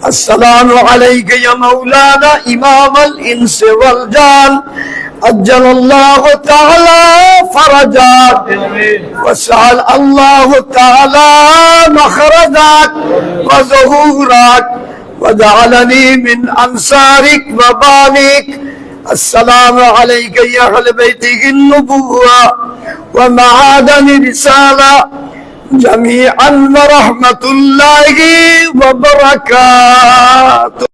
السلام عليك يا مولانا إمام الإنس والجان أجل الله تعالى فرجاك وسأل الله تعالى مخرجك وظهورك وجعلني من أنصارك وبانك السلام عليك يا أهل بيته النبوة ومعادن رسالة جميعا ورحمة الله وبركاته